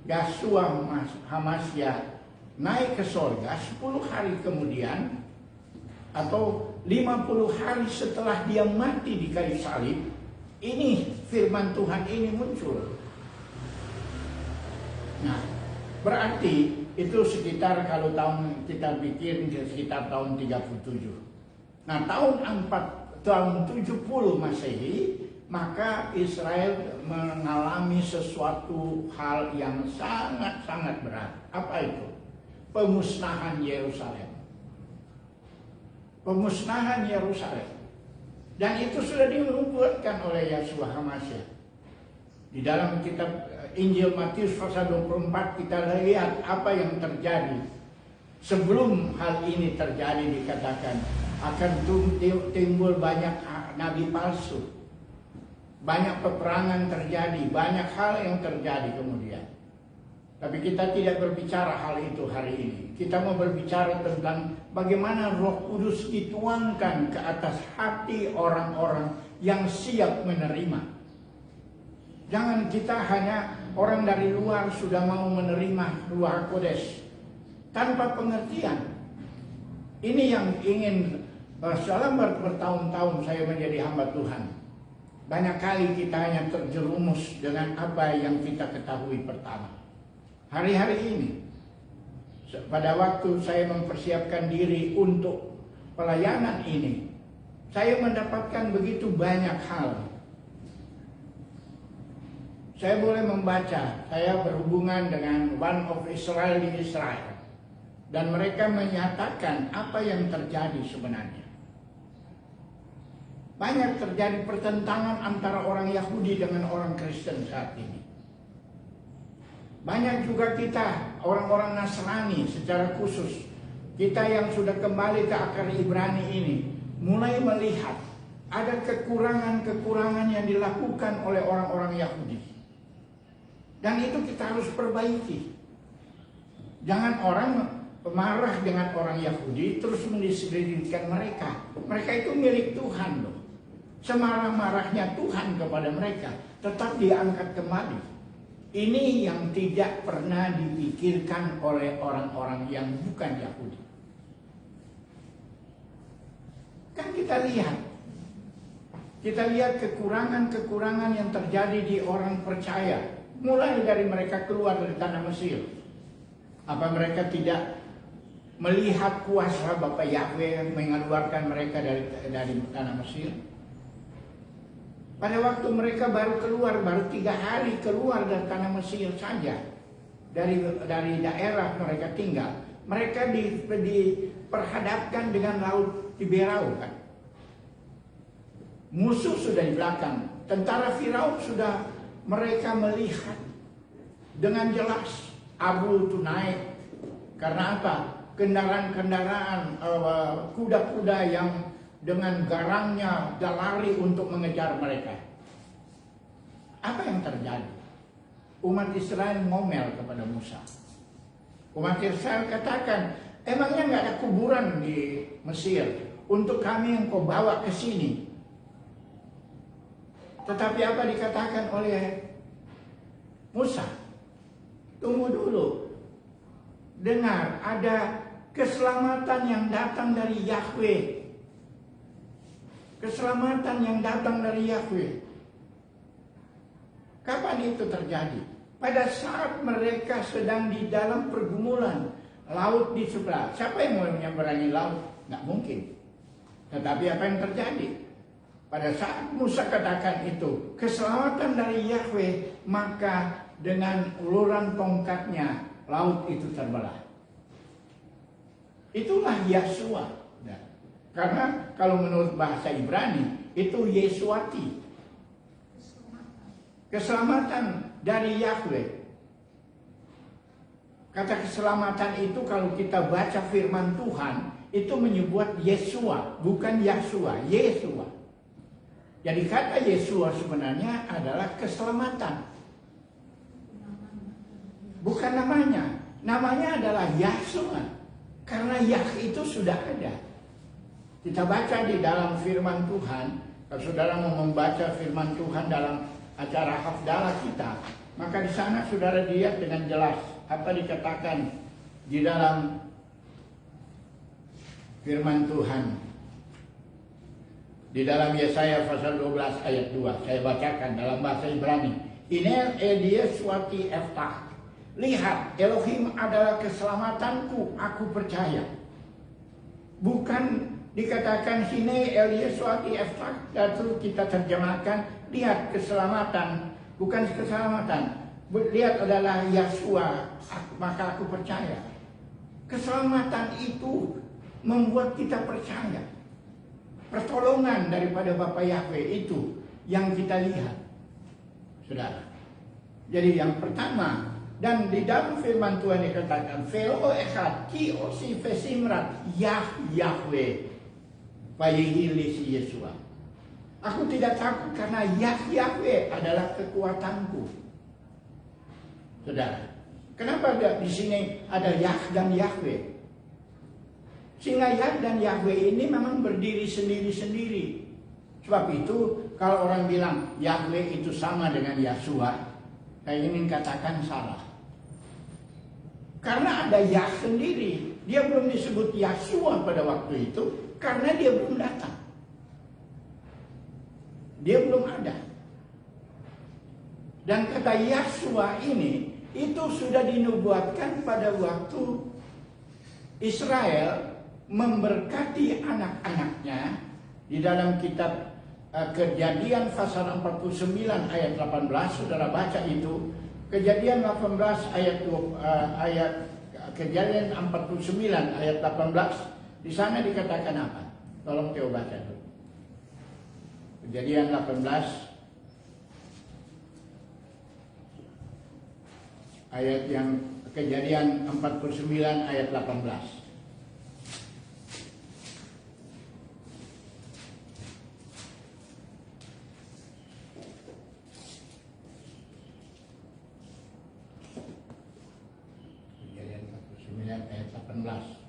Yeshua HaMashiach naik ke sorga 10 hari kemudian atau 50 hari setelah dia mati di kayu salib. Ini firman Tuhan ini muncul. Nah, berarti itu sekitar, kalau tahun kita pikir sekitar tahun 37. Nah, tahun 70 Masehi, maka Israel mengalami sesuatu hal yang sangat-sangat berat. Apa itu? Pemusnahan Yerusalem. Pemusnahan Yerusalem. Dan itu sudah dinubuatkan oleh Yeshua HaMashiach. Di dalam kitab Injil Matius pasal 24 kita lihat apa yang terjadi. Sebelum hal ini terjadi dikatakan akan timbul banyak nabi palsu. Banyak peperangan terjadi, banyak hal yang terjadi kemudian. Tapi kita tidak berbicara hal itu hari ini. Kita mau berbicara tentang bagaimana Roh Kudus dituangkan ke atas hati orang-orang yang siap menerima. Jangan kita hanya orang dari luar sudah mau menerima Ruach Kodes tanpa pengertian. Ini yang ingin selama bertahun-tahun saya menjadi hamba Tuhan. Banyak kali kita hanya terjerumus dengan apa yang kita ketahui pertama. Hari-hari ini, pada waktu saya mempersiapkan diri untuk pelayanan ini, saya mendapatkan begitu banyak hal. Saya boleh membaca, saya berhubungan dengan One of Israel di Israel. Dan mereka menyatakan apa yang terjadi sebenarnya. Banyak terjadi pertentangan antara orang Yahudi dengan orang Kristen saat ini. Banyak juga kita, orang-orang Nasrani secara khusus, kita yang sudah kembali ke akar Ibrani ini, mulai melihat ada kekurangan-kekurangan yang dilakukan oleh orang-orang Yahudi. Dan itu kita harus perbaiki. Jangan orang marah dengan orang Yahudi terus mendiskreditkan mereka. Mereka itu milik Tuhan loh. Semarah-marahnya Tuhan kepada mereka, tetap diangkat kembali. Ini yang tidak pernah dipikirkan oleh orang-orang yang bukan Yahudi. Kan kita lihat kekurangan-kekurangan yang terjadi di orang percaya. Mulai dari mereka keluar dari tanah Mesir. Apa mereka tidak melihat kuasa Bapa Yahweh yang mengeluarkan mereka dari tanah Mesir? Pada waktu mereka baru 3 hari keluar dari tanah Mesir saja, dari daerah mereka tinggal, mereka diperhadapkan dengan laut Tiberau kan. Musuh sudah di belakang, tentara Firaun sudah mereka melihat dengan jelas abu itu naik. Karena apa? Kendaraan-kendaraan kuda-kuda yang dengan garangnya lari untuk mengejar mereka. Apa yang terjadi? Umat Israel ngomel kepada Musa. Umat Israel katakan, emangnya nggak ada kuburan di Mesir untuk kami yang kau bawa ke sini? Tetapi apa dikatakan oleh Musa? Tunggu dulu. Dengar, ada keselamatan yang datang dari Yahweh. Keselamatan yang datang dari Yahweh. Kapan itu terjadi? Pada saat mereka sedang di dalam pergumulan, laut di sebelah. Siapa yang mau menyeberangi laut? Nggak mungkin. Tetapi apa yang terjadi? Pada saat Musa katakan itu, keselamatan dari Yahweh, maka dengan uluran tongkatnya, laut itu terbelah. Itulah Yeshua. Karena kalau menurut bahasa Ibrani, itu Yesuati. Keselamatan dari Yahweh. Kata keselamatan itu kalau kita baca firman Tuhan, itu menyebut Yesua, bukan Yasua, Yesua. Jadi kata Yesua sebenarnya adalah keselamatan. Bukan namanya. Namanya adalah Yasua. Karena Yah itu sudah ada. Kita baca di dalam firman Tuhan. Kalau saudara mau membaca firman Tuhan dalam acara Hafdalah kita, maka di sana saudara lihat dengan jelas apa dikatakan di dalam firman Tuhan. Di dalam Yesaya pasal 12 ayat 2, saya bacakan dalam bahasa Ibrani. Inel Elie Swati Eftah. Lihat, Elohim adalah keselamatanku, aku percaya. Bukan dikatakan Hine Elie Swati Eftah, lalu kita terjemahkan, lihat keselamatan, bukan keselamatan. Lihat adalah Yesua, maka aku percaya. Keselamatan itu membuat kita percaya. Pertolongan daripada Bapa Yahweh itu yang kita lihat, saudara. Jadi yang pertama, dan di dalam firman Tuhan dikatakan, Velo echad ki osi vesimrat Yahweh payihi si Yesua. Aku tidak takut karena Yahweh adalah kekuatanku. Saudara, kenapa di sini ada Yah dan Yahweh? Sehingga Yah dan Yahweh ini memang berdiri sendiri-sendiri. Sebab itu kalau orang bilang Yahweh itu sama dengan Yasua, saya ingin katakan salah. Karena ada Yah sendiri. Dia belum disebut Yasua pada waktu itu karena dia belum datang. Dia belum ada. Dan kata Yasua ini itu sudah dinubuatkan pada waktu Israel memberkati anak-anaknya di dalam kitab Kejadian pasal 49 ayat 18, saudara baca itu. Kejadian 18 ayat Kejadian 49 ayat 18, di sana dikatakan apa? Tolong Theo baca itu. Kejadian 18 ayat yang Kejadian 49 ayat 18. Ayat 18.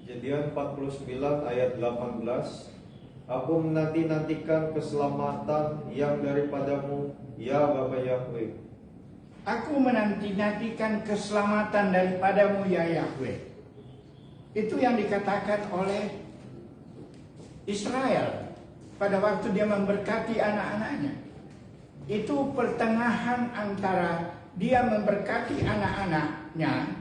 Kejadian 49 ayat 18. Aku menanti-nantikan keselamatan yang daripadamu, ya Bapa Yahweh. Aku menanti-nantikan keselamatan daripadamu, ya Yahweh. Itu yang dikatakan oleh Israel pada waktu dia memberkati anak-anaknya. Itu pertengahan antara dia memberkati anak-anaknya.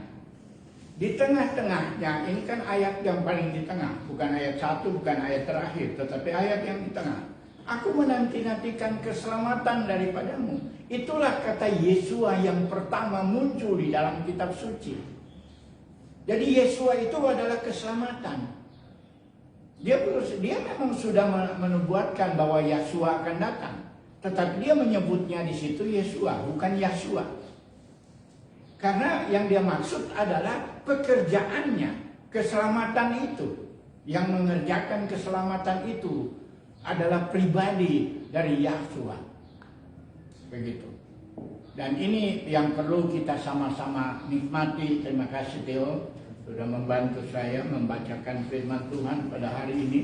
Di tengah-tengahnya, ini kan ayat yang paling di tengah, bukan ayat 1, bukan ayat terakhir, tetapi ayat yang di tengah. Aku menanti-nantikan keselamatan daripadamu. Itulah kata Yesua yang pertama muncul di dalam kitab suci. Jadi Yesua itu adalah keselamatan. Dia memang sudah menubuatkan bahwa Yesua akan datang, tetapi dia menyebutnya di situ Yesua, bukan Yasua. Karena yang dia maksud adalah pekerjaannya, keselamatan itu. Yang mengerjakan keselamatan itu adalah pribadi dari Yahshua. Begitu. Dan ini yang perlu kita sama-sama nikmati. Terima kasih Theo sudah membantu saya membacakan firman Tuhan pada hari ini.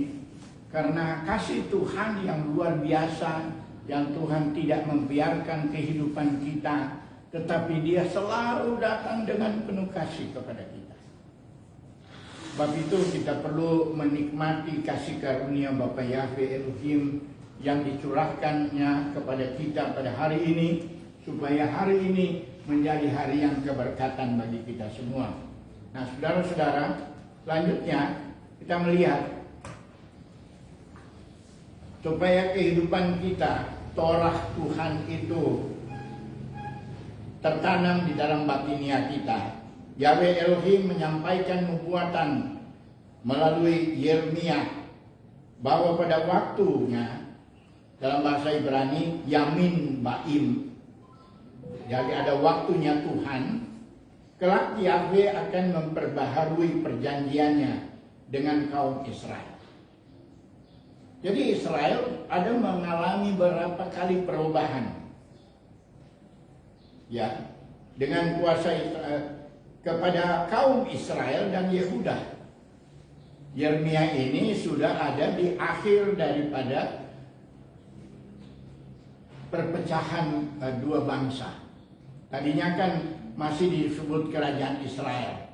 Karena kasih Tuhan yang luar biasa, yang Tuhan tidak membiarkan kehidupan kita, tetapi dia selalu datang dengan penuh kasih kepada kita. Sebab itu kita perlu menikmati kasih karunia Bapa Yahweh Elohim yang dicurahkannya kepada kita pada hari ini, supaya hari ini menjadi hari yang keberkatan bagi kita semua. Nah, saudara-saudara, selanjutnya kita melihat supaya kehidupan kita, Torah Tuhan itu tertanam di dalam batinia kita. Yahweh Elohim menyampaikan nubuatan melalui Yeremia bahwa pada waktunya, dalam bahasa Ibrani, Yamin Baim, jadi ada waktunya Tuhan, kelak Yahweh akan memperbaharui perjanjiannya dengan kaum Israel. Jadi Israel ada mengalami beberapa kali perubahan, ya, dengan kuasa Israel kepada kaum Israel dan Yehuda. Yeremia ini sudah ada di akhir daripada perpecahan dua bangsa. Tadinya kan masih disebut kerajaan Israel,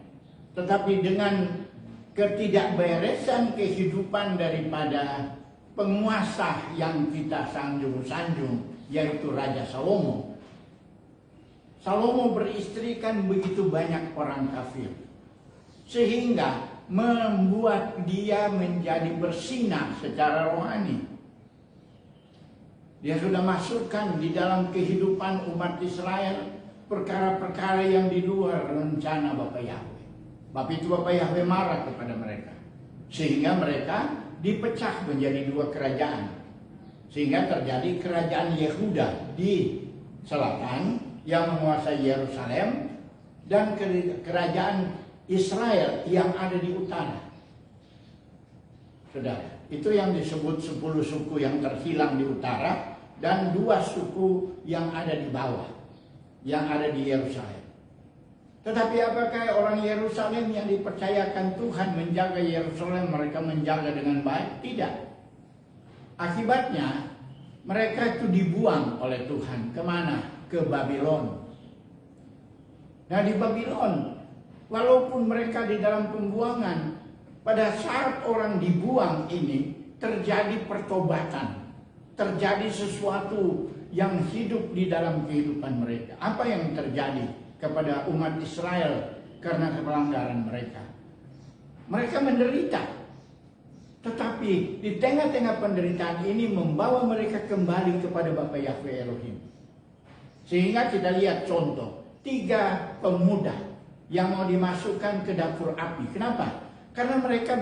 tetapi dengan ketidakberesan kehidupan daripada penguasa yang kita sanjung-sanjung, yaitu Raja Salomo. Salomo beristrikan begitu banyak orang kafir, sehingga membuat dia menjadi bersinar secara rohani. Dia sudah masukkan di dalam kehidupan umat Israel perkara-perkara yang di luar rencana Bapa Yahweh. Bapak itu Bapa Yahweh marah kepada mereka, sehingga mereka dipecah menjadi dua kerajaan. Sehingga terjadi kerajaan Yehuda di selatan yang menguasai Yerusalem, dan kerajaan Israel yang ada di utara. Saudara, itu yang disebut 10 suku yang terhilang di utara dan 2 suku yang ada di bawah, yang ada di Yerusalem. Tetapi apakah orang Yerusalem yang dipercayakan Tuhan menjaga Yerusalem, mereka menjaga dengan baik? Tidak. Akibatnya mereka itu dibuang oleh Tuhan. Kemana? Ke Babylon. Nah, di Babylon, walaupun mereka di dalam pembuangan, pada saat orang dibuang ini terjadi pertobatan, terjadi sesuatu yang hidup di dalam kehidupan mereka. Apa yang terjadi kepada umat Israel karena pelanggaran mereka? Mereka menderita, tetapi di tengah-tengah penderitaan ini membawa mereka kembali kepada Bapa Yahweh Elohim. Sehingga kita lihat contoh 3 pemuda yang mau dimasukkan ke dapur api. Kenapa? Karena mereka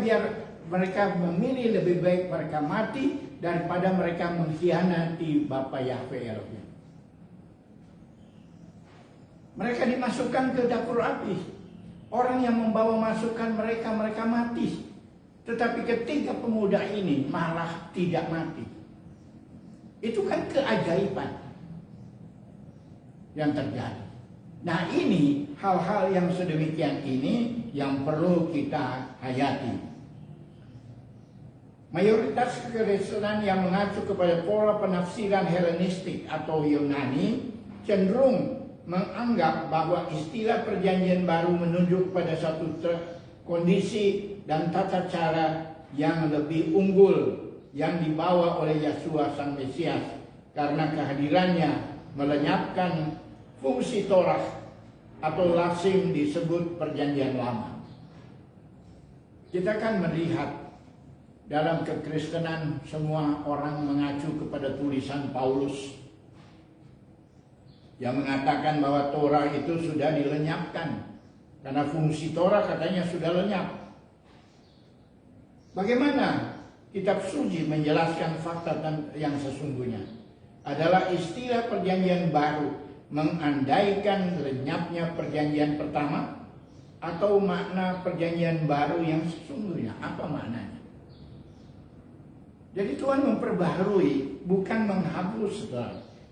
memilih lebih baik mereka mati daripada mereka mengkhianati Bapa Yahweh Elohim. Mereka dimasukkan ke dapur api. Orang yang membawa masukan mereka mati. Tetapi ketiga pemuda ini malah tidak mati. Itu kan keajaiban yang terjadi. Nah, ini hal-hal yang sedemikian ini yang perlu kita hayati. Mayoritas Kekristenan yang mengacu kepada pola penafsiran Helenistik atau Yunani cenderung menganggap bahwa istilah perjanjian baru menunjuk pada satu kondisi dan tata cara yang lebih unggul yang dibawa oleh Yeshua Sang Mesias, karena kehadirannya melenyapkan fungsi Torah atau lazim disebut perjanjian lama. Kita kan melihat dalam kekristenan semua orang mengacu kepada tulisan Paulus yang mengatakan bahwa Torah itu sudah dilenyapkan karena fungsi Torah katanya sudah lenyap. Bagaimana kitab suci menjelaskan fakta yang sesungguhnya? Adalah istilah perjanjian baru mengandaikan lenyapnya perjanjian pertama atau makna perjanjian baru yang sesungguhnya? Apa maknanya? Jadi Tuhan memperbaharui, bukan menghapus.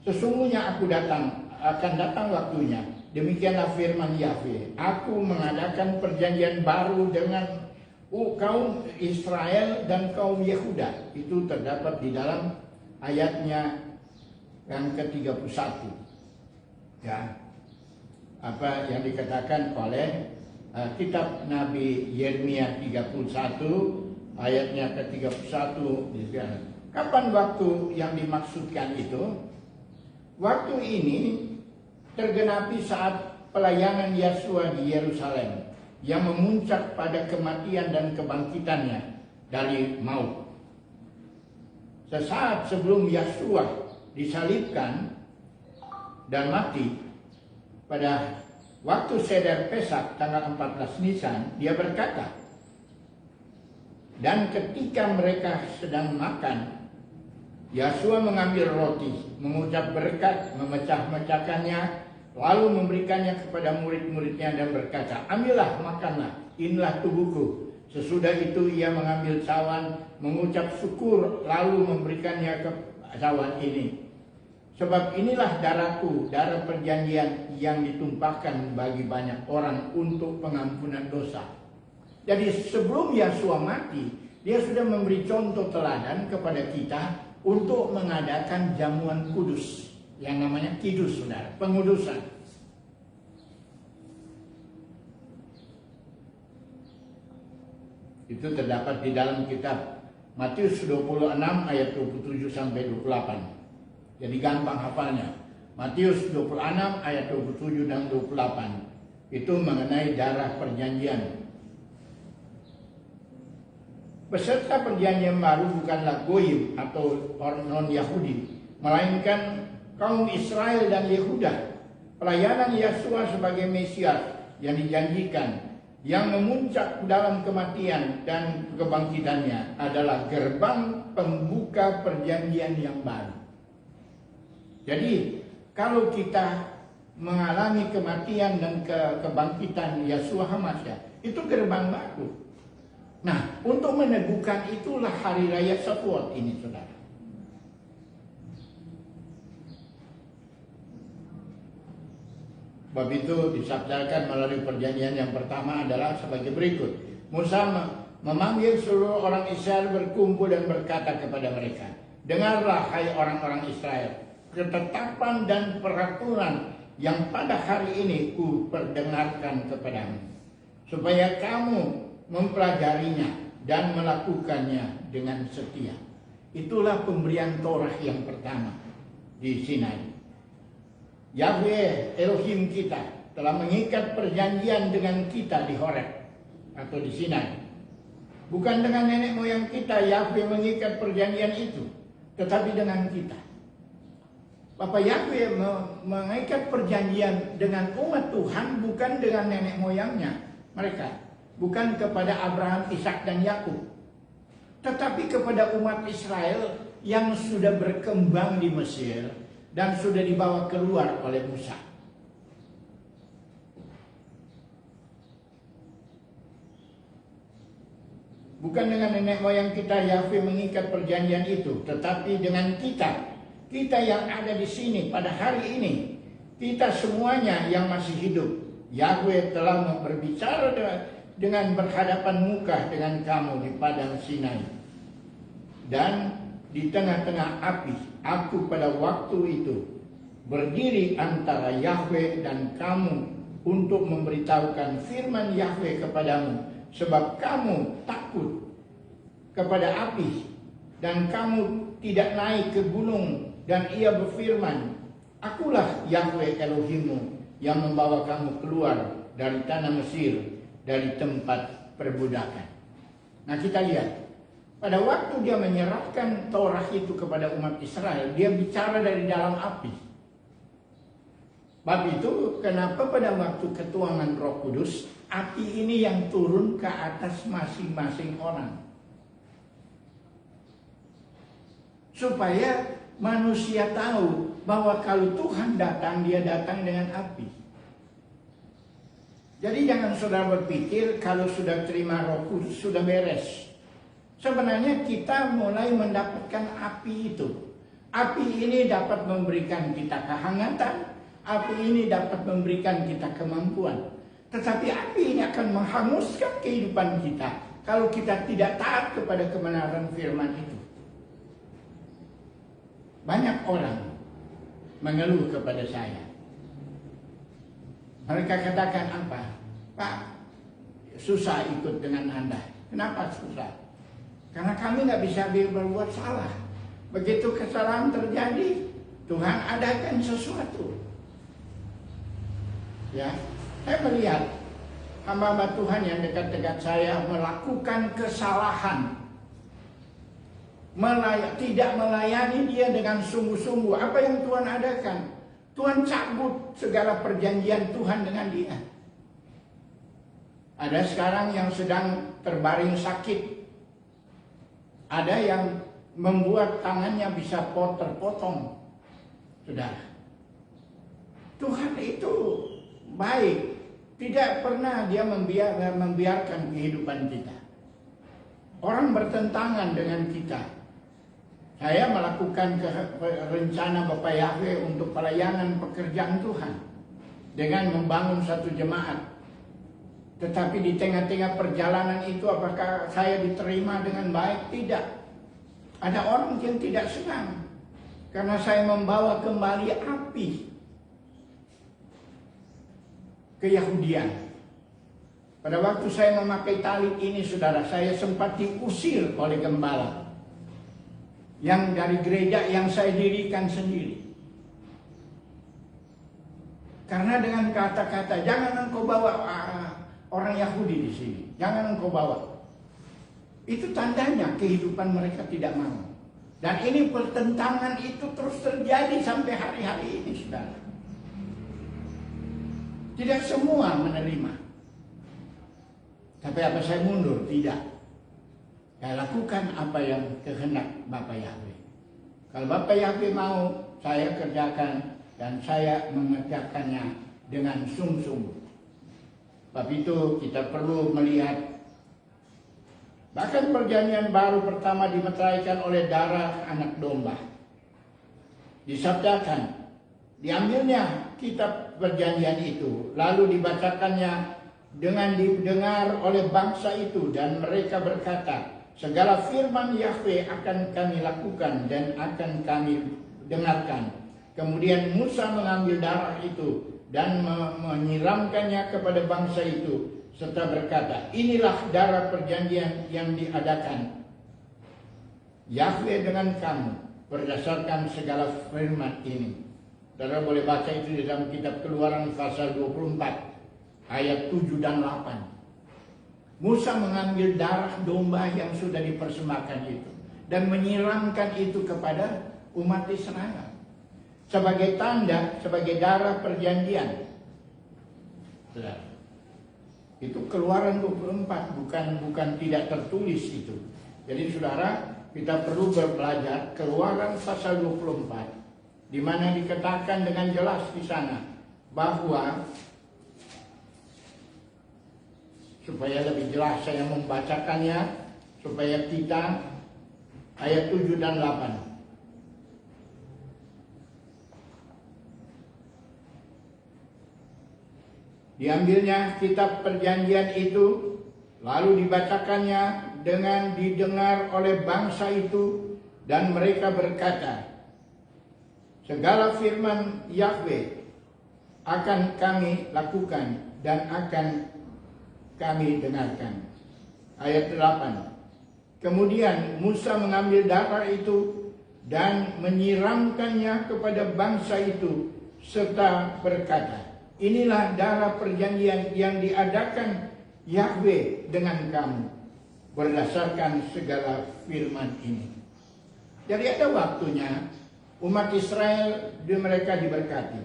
Sesungguhnya akan datang waktunya. Demikianlah firman Yahweh. Aku mengadakan perjanjian baru dengan kaum Israel dan kaum Yehuda. Itu terdapat di dalam ayatnya yang ke-31. Ya, apa yang dikatakan oleh kitab Nabi Yeremia 31 ayatnya ke-31. Kapan waktu yang dimaksudkan itu? Waktu ini tergenapi saat pelayanan Yeshua di Yerusalem, yang memuncak pada kematian dan kebangkitannya dari maut. Sesaat sebelum Yeshua disalibkan dan mati, pada waktu Seder Pesak tanggal 14 Nisan, dia berkata, dan ketika mereka sedang makan, Yeshua mengambil roti, mengucap berkat, memecah-mecahkannya, lalu memberikannya kepada murid-muridnya dan berkata, ambillah, makanlah, inilah tubuhku. Sesudah itu ia mengambil cawan, mengucap syukur, lalu memberikannya ke cawan ini. Sebab inilah darahku, darah perjanjian yang ditumpahkan bagi banyak orang untuk pengampunan dosa. Jadi sebelum Yeshua mati, dia sudah memberi contoh teladan kepada kita untuk mengadakan jamuan kudus, yang namanya kidus, saudara, pengudusan. Itu terdapat di dalam kitab Matius 26 ayat 27 sampai 28. Jadi gampang hafalnya. Matius 26 ayat 27 dan 28. Itu mengenai darah perjanjian. Peserta perjanjian baru bukanlah goyim atau orang non-Yahudi, melainkan kaum Israel dan Yehuda. Pelayanan Yeshua sebagai Mesias yang dijanjikan, yang memuncak dalam kematian dan kebangkitannya, adalah gerbang pembuka perjanjian yang baru. Jadi kalau kita mengalami kematian dan kebangkitan Yeshua HaMashiach, itu gerbang baru. Nah, untuk meneguhkan itulah hari raya Shavuot ini, saudara. Sebab itu disabdakan melalui perjanjian yang pertama adalah sebagai berikut. Musa memanggil seluruh orang Israel berkumpul dan berkata kepada mereka, dengarlah hai orang-orang Israel, ketetapan dan peraturan yang pada hari ini ku perdengarkan kepadamu, supaya kamu mempelajarinya dan melakukannya dengan setia. Itulah pemberian Torah yang pertama di Sinai. Yahweh Elohim kita telah mengikat perjanjian dengan kita di Horeb atau di Sinai. Bukan dengan nenek moyang kita Yahweh mengikat perjanjian itu, tetapi dengan kita. Bapak Yahweh mengikat perjanjian dengan umat Tuhan, bukan dengan nenek moyangnya mereka. Bukan kepada Abraham, Ishak dan Yakub, tetapi kepada umat Israel yang sudah berkembang di Mesir dan sudah dibawa keluar oleh Musa. Bukan dengan nenek moyang kita Yahweh mengikat perjanjian itu, tetapi dengan kita yang ada di sini pada hari ini, kita semuanya yang masih hidup. Yahweh telah berbicara dengan berhadapan muka dengan kamu di padang Sinai. Dan di tengah-tengah api, aku pada waktu itu berdiri antara Yahweh dan kamu untuk memberitahukan firman Yahweh kepadamu. Sebab kamu takut kepada api dan kamu tidak naik ke gunung. Dan ia berfirman, akulah Yahweh Elohimmu yang membawa kamu keluar dari tanah Mesir, dari tempat perbudakan. Nah, kita lihat pada waktu dia menyerahkan Torah itu kepada umat Israel, dia bicara dari dalam api. Sebab itu kenapa pada waktu ketuangan Roh Kudus, api ini yang turun ke atas masing-masing orang, supaya manusia tahu bahwa kalau Tuhan datang, dia datang dengan api. Jadi jangan saudara berpikir kalau sudah terima Roh Kudus sudah beres. Sebenarnya kita mulai mendapatkan api itu. Api ini dapat memberikan kita kehangatan, api ini dapat memberikan kita kemampuan. Tetapi api ini akan menghanguskan kehidupan kita kalau kita tidak taat kepada kebenaran firman itu. Banyak orang mengeluh kepada saya. Mereka katakan apa? Pak, susah ikut dengan Anda. Kenapa susah? Karena kami nggak bisa berbuat salah. Begitu kesalahan terjadi, Tuhan adakan sesuatu. Ya, saya melihat hamba Tuhan yang dekat-dekat saya melakukan kesalahan, tidak melayani dia dengan sungguh-sungguh, apa yang Tuhan adakan? Tuhan cabut segala perjanjian Tuhan dengan dia. Ada sekarang yang sedang terbaring sakit. Ada yang membuat tangannya bisa terpotong. Saudara, Tuhan itu baik. Tidak pernah dia membiarkan kehidupan kita. Orang bertentangan dengan kita. Saya melakukan rencana Bapak Yahweh untuk pelayanan pekerjaan Tuhan dengan membangun satu jemaat. Tetapi di tengah-tengah perjalanan itu apakah saya diterima dengan baik? Tidak. Ada orang yang tidak senang karena saya membawa kembali api keyahudian. Pada waktu saya memakai tali ini, saudara, saya sempat diusir oleh gembala yang dari gereja yang saya dirikan sendiri. Karena dengan kata-kata, jangan engkau bawa orang Yahudi di sini, jangan engkau bawa. Itu tandanya kehidupan mereka tidak mau. Dan ini pertentangan itu terus terjadi sampai hari-hari ini, saudara. Tidak semua menerima. Tapi apa saya mundur? Tidak. Saya lakukan apa yang kehendak Bapak Yahweh. Kalau Bapak Yahweh mau, saya kerjakan dan saya mengerjakannya dengan sungguh-sungguh. Sebab itu kita perlu melihat, bahkan perjanjian baru pertama dimeteraikan oleh darah anak domba. Disabdakan, diambilnya kitab perjanjian itu, lalu dibacakannya dengan didengar oleh bangsa itu, dan mereka berkata, segala firman Yahweh akan kami lakukan dan akan kami dengarkan. Kemudian Musa mengambil darah itu dan menyiramkannya kepada bangsa itu, serta berkata, inilah darah perjanjian yang diadakan Yahweh dengan kamu berdasarkan segala firman ini. Saudara boleh baca itu di dalam kitab Keluaran pasal 24 ayat 7 dan 8. Musa mengambil darah domba yang sudah dipersembahkan itu dan menyiramkan itu kepada umat Israel sebagai tanda, sebagai darah perjanjian. Saudara, itu Keluaran 24, bukan tidak tertulis itu. Jadi saudara, kita perlu belajar Keluaran pasal 24 di mana dikatakan dengan jelas di sana bahwa, supaya lebih jelas saya membacakannya supaya kita, ayat 7 dan 8. Diambilnya kitab perjanjian itu, lalu dibacakannya dengan didengar oleh bangsa itu, dan mereka berkata, segala firman Yahweh akan kami lakukan dan akan kami dengarkan. Ayat 8. Kemudian Musa mengambil darah itu dan menyiramkannya kepada bangsa itu, serta berkata, inilah darah perjanjian yang diadakan Yahweh dengan kamu berdasarkan segala firman ini. Jadi ada waktunya umat Israel mereka diberkati.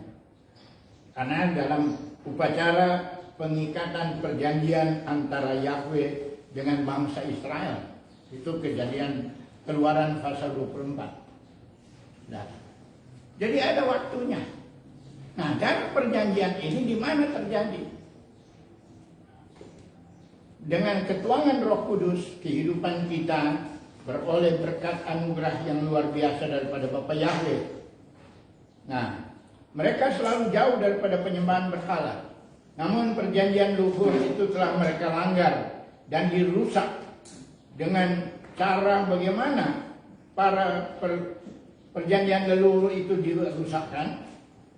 Karena dalam upacara pengikatan perjanjian antara Yahweh dengan bangsa Israel, itu kejadian Keluaran pasal 24. Nah, jadi ada waktunya. Nah, darah perjanjian ini di mana terjadi? Dengan ketuangan Roh Kudus, kehidupan kita beroleh berkat anugerah yang luar biasa daripada Bapa Yahweh. Nah, mereka selalu jauh daripada penyembahan berhala. Namun perjanjian luhur itu telah mereka langgar dan dirusak dengan cara bagaimana para perjanjian leluhur itu dirusakkan.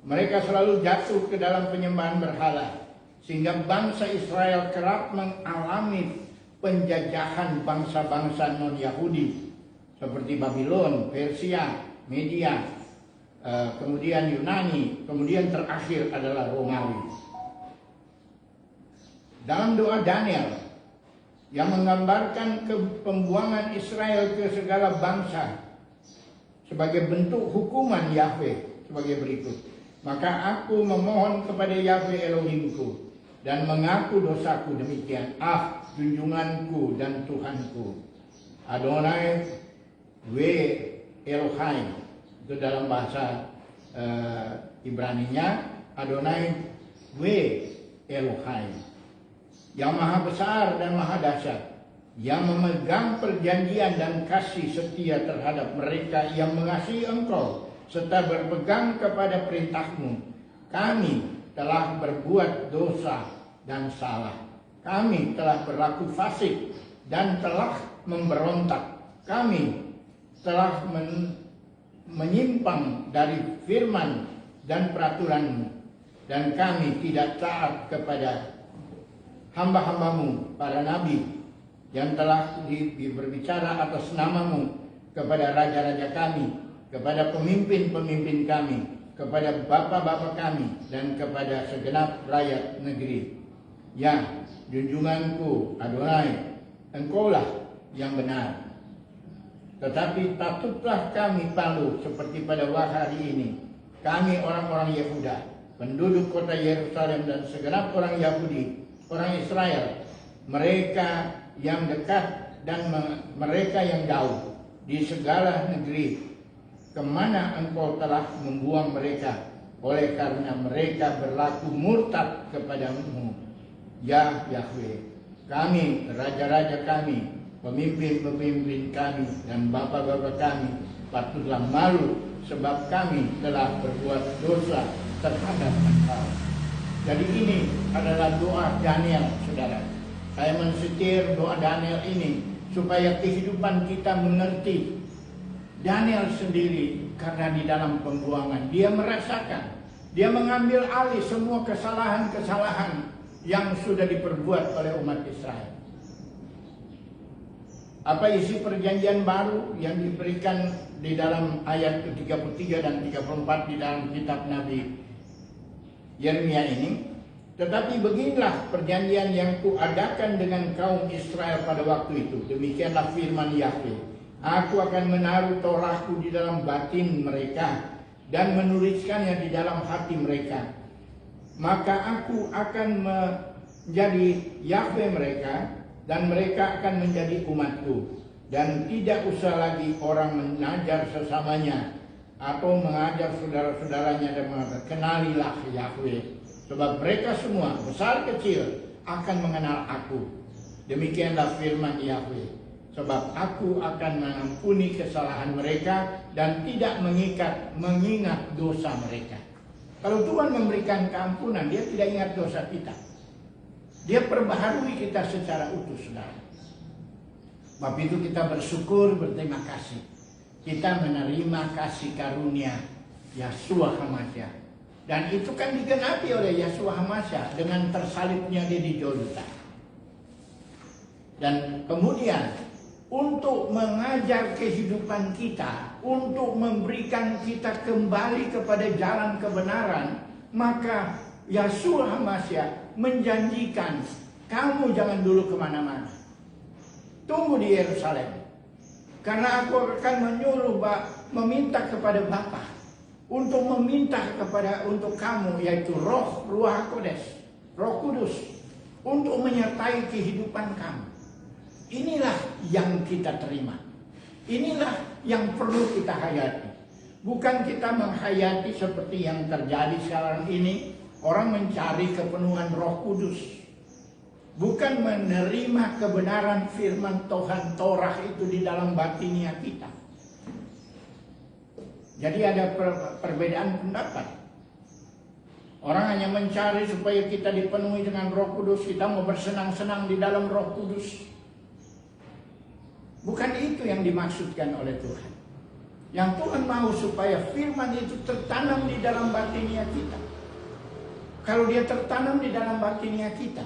Mereka selalu jatuh ke dalam penyembahan berhala, sehingga bangsa Israel kerap mengalami penjajahan bangsa-bangsa non-Yahudi seperti Babylon, Persia, Media, kemudian Yunani, kemudian terakhir adalah Romawi. dalam doa Daniel yang menggambarkan pembuangan Israel ke segala bangsa sebagai bentuk hukuman Yahweh sebagai berikut. Maka aku memohon kepada Yahweh Elohimku dan mengaku dosaku demikian. Junjunganku dan Tuhanku. Adonai we Elohai, itu dalam bahasa Ibraninya Adonai we Elohai, yang maha besar dan maha dahsyat, yang memegang perjanjian dan kasih setia terhadap mereka yang mengasihi Engkau serta berpegang kepada perintahmu. Kami telah berbuat dosa dan salah. Kami telah berlaku fasik dan telah memberontak. Kami telah menyimpang dari firman dan peraturan-Mu, dan kami tidak taat kepada hamba-hambamu, para nabi, yang telah berbicara atas nama-Mu kepada raja-raja kami, kepada pemimpin-pemimpin kami, kepada bapa-bapa kami, dan kepada segenap rakyat negeri. Ya, junjunganku Adonai, Engkaulah yang benar. Tetapi patutlah kami malu seperti pada hari ini, kami orang-orang Yehuda, penduduk kota Yerusalem dan segenap orang Yahudi, orang Israel, mereka yang dekat dan mereka yang jauh di segala negeri, kemana Engkau telah membuang mereka, oleh karena mereka berlaku murtad kepadamu. Ya Yahweh, kami, raja-raja kami, pemimpin-pemimpin kami, dan bapa-bapa kami patutlah malu sebab kami telah berbuat dosa terhadap Engkau. Jadi ini adalah doa Daniel, saudara. Saya mensetir doa Daniel ini supaya kehidupan kita mengerti. Daniel sendiri karena di dalam pembuangan dia merasakan, dia mengambil alih semua kesalahan-kesalahan yang sudah diperbuat oleh umat Israel. Apa isi perjanjian baru yang diberikan di dalam ayat ke-33 dan 34 di dalam kitab Nabi Yeremia ini? Tetapi beginilah perjanjian yang kuadakan dengan kaum Israel pada waktu itu. Demikianlah firman Yahweh. Aku akan menaruh Torahku di dalam batin mereka dan menuliskannya di dalam hati mereka. Maka aku akan menjadi Yahweh mereka dan mereka akan menjadi umatku. Dan tidak usah lagi orang mengajar sesamanya atau mengajar saudara-saudaranya dan mengatakan, kenalilah Yahweh. Sebab mereka semua, besar kecil, akan mengenal aku. Demikianlah firman Yahweh. Sebab aku akan mengampuni kesalahan mereka dan tidak mengingat dosa mereka. Kalau Tuhan memberikan keampunan, dia tidak ingat dosa kita. Dia perbaharui kita secara utuh, saudara. Sebab itu kita bersyukur, berterima kasih. Kita menerima kasih karunia Yeshua HaMashiach. Dan itu kan digenapi oleh Yeshua HaMashiach dengan tersalibnya dia di Golgota. Dan kemudian untuk mengajar kehidupan kita, untuk memberikan kita kembali kepada jalan kebenaran, maka Yeshua HaMashiach menjanjikan, kamu jangan dulu kemana-mana, tunggu di Yerusalem. Karena aku akan menyuruh meminta kepada Bapa untuk meminta untuk kamu, yaitu Ruach Kodes, Roh Kudus, untuk menyertai kehidupan kamu. Inilah yang kita terima. Inilah yang perlu kita hayati. Bukan kita menghayati seperti yang terjadi sekarang ini, orang mencari kepenuhan Roh Kudus. Bukan menerima kebenaran firman Tuhan Torah itu di dalam batinnya kita. Jadi ada perbedaan pendapat. Orang hanya mencari supaya kita dipenuhi dengan Roh Kudus, kita mau bersenang-senang di dalam Roh Kudus. Bukan itu yang dimaksudkan oleh Tuhan. Yang Tuhan mau supaya firman itu tertanam di dalam batinnya kita. Kalau dia tertanam di dalam batinnya kita,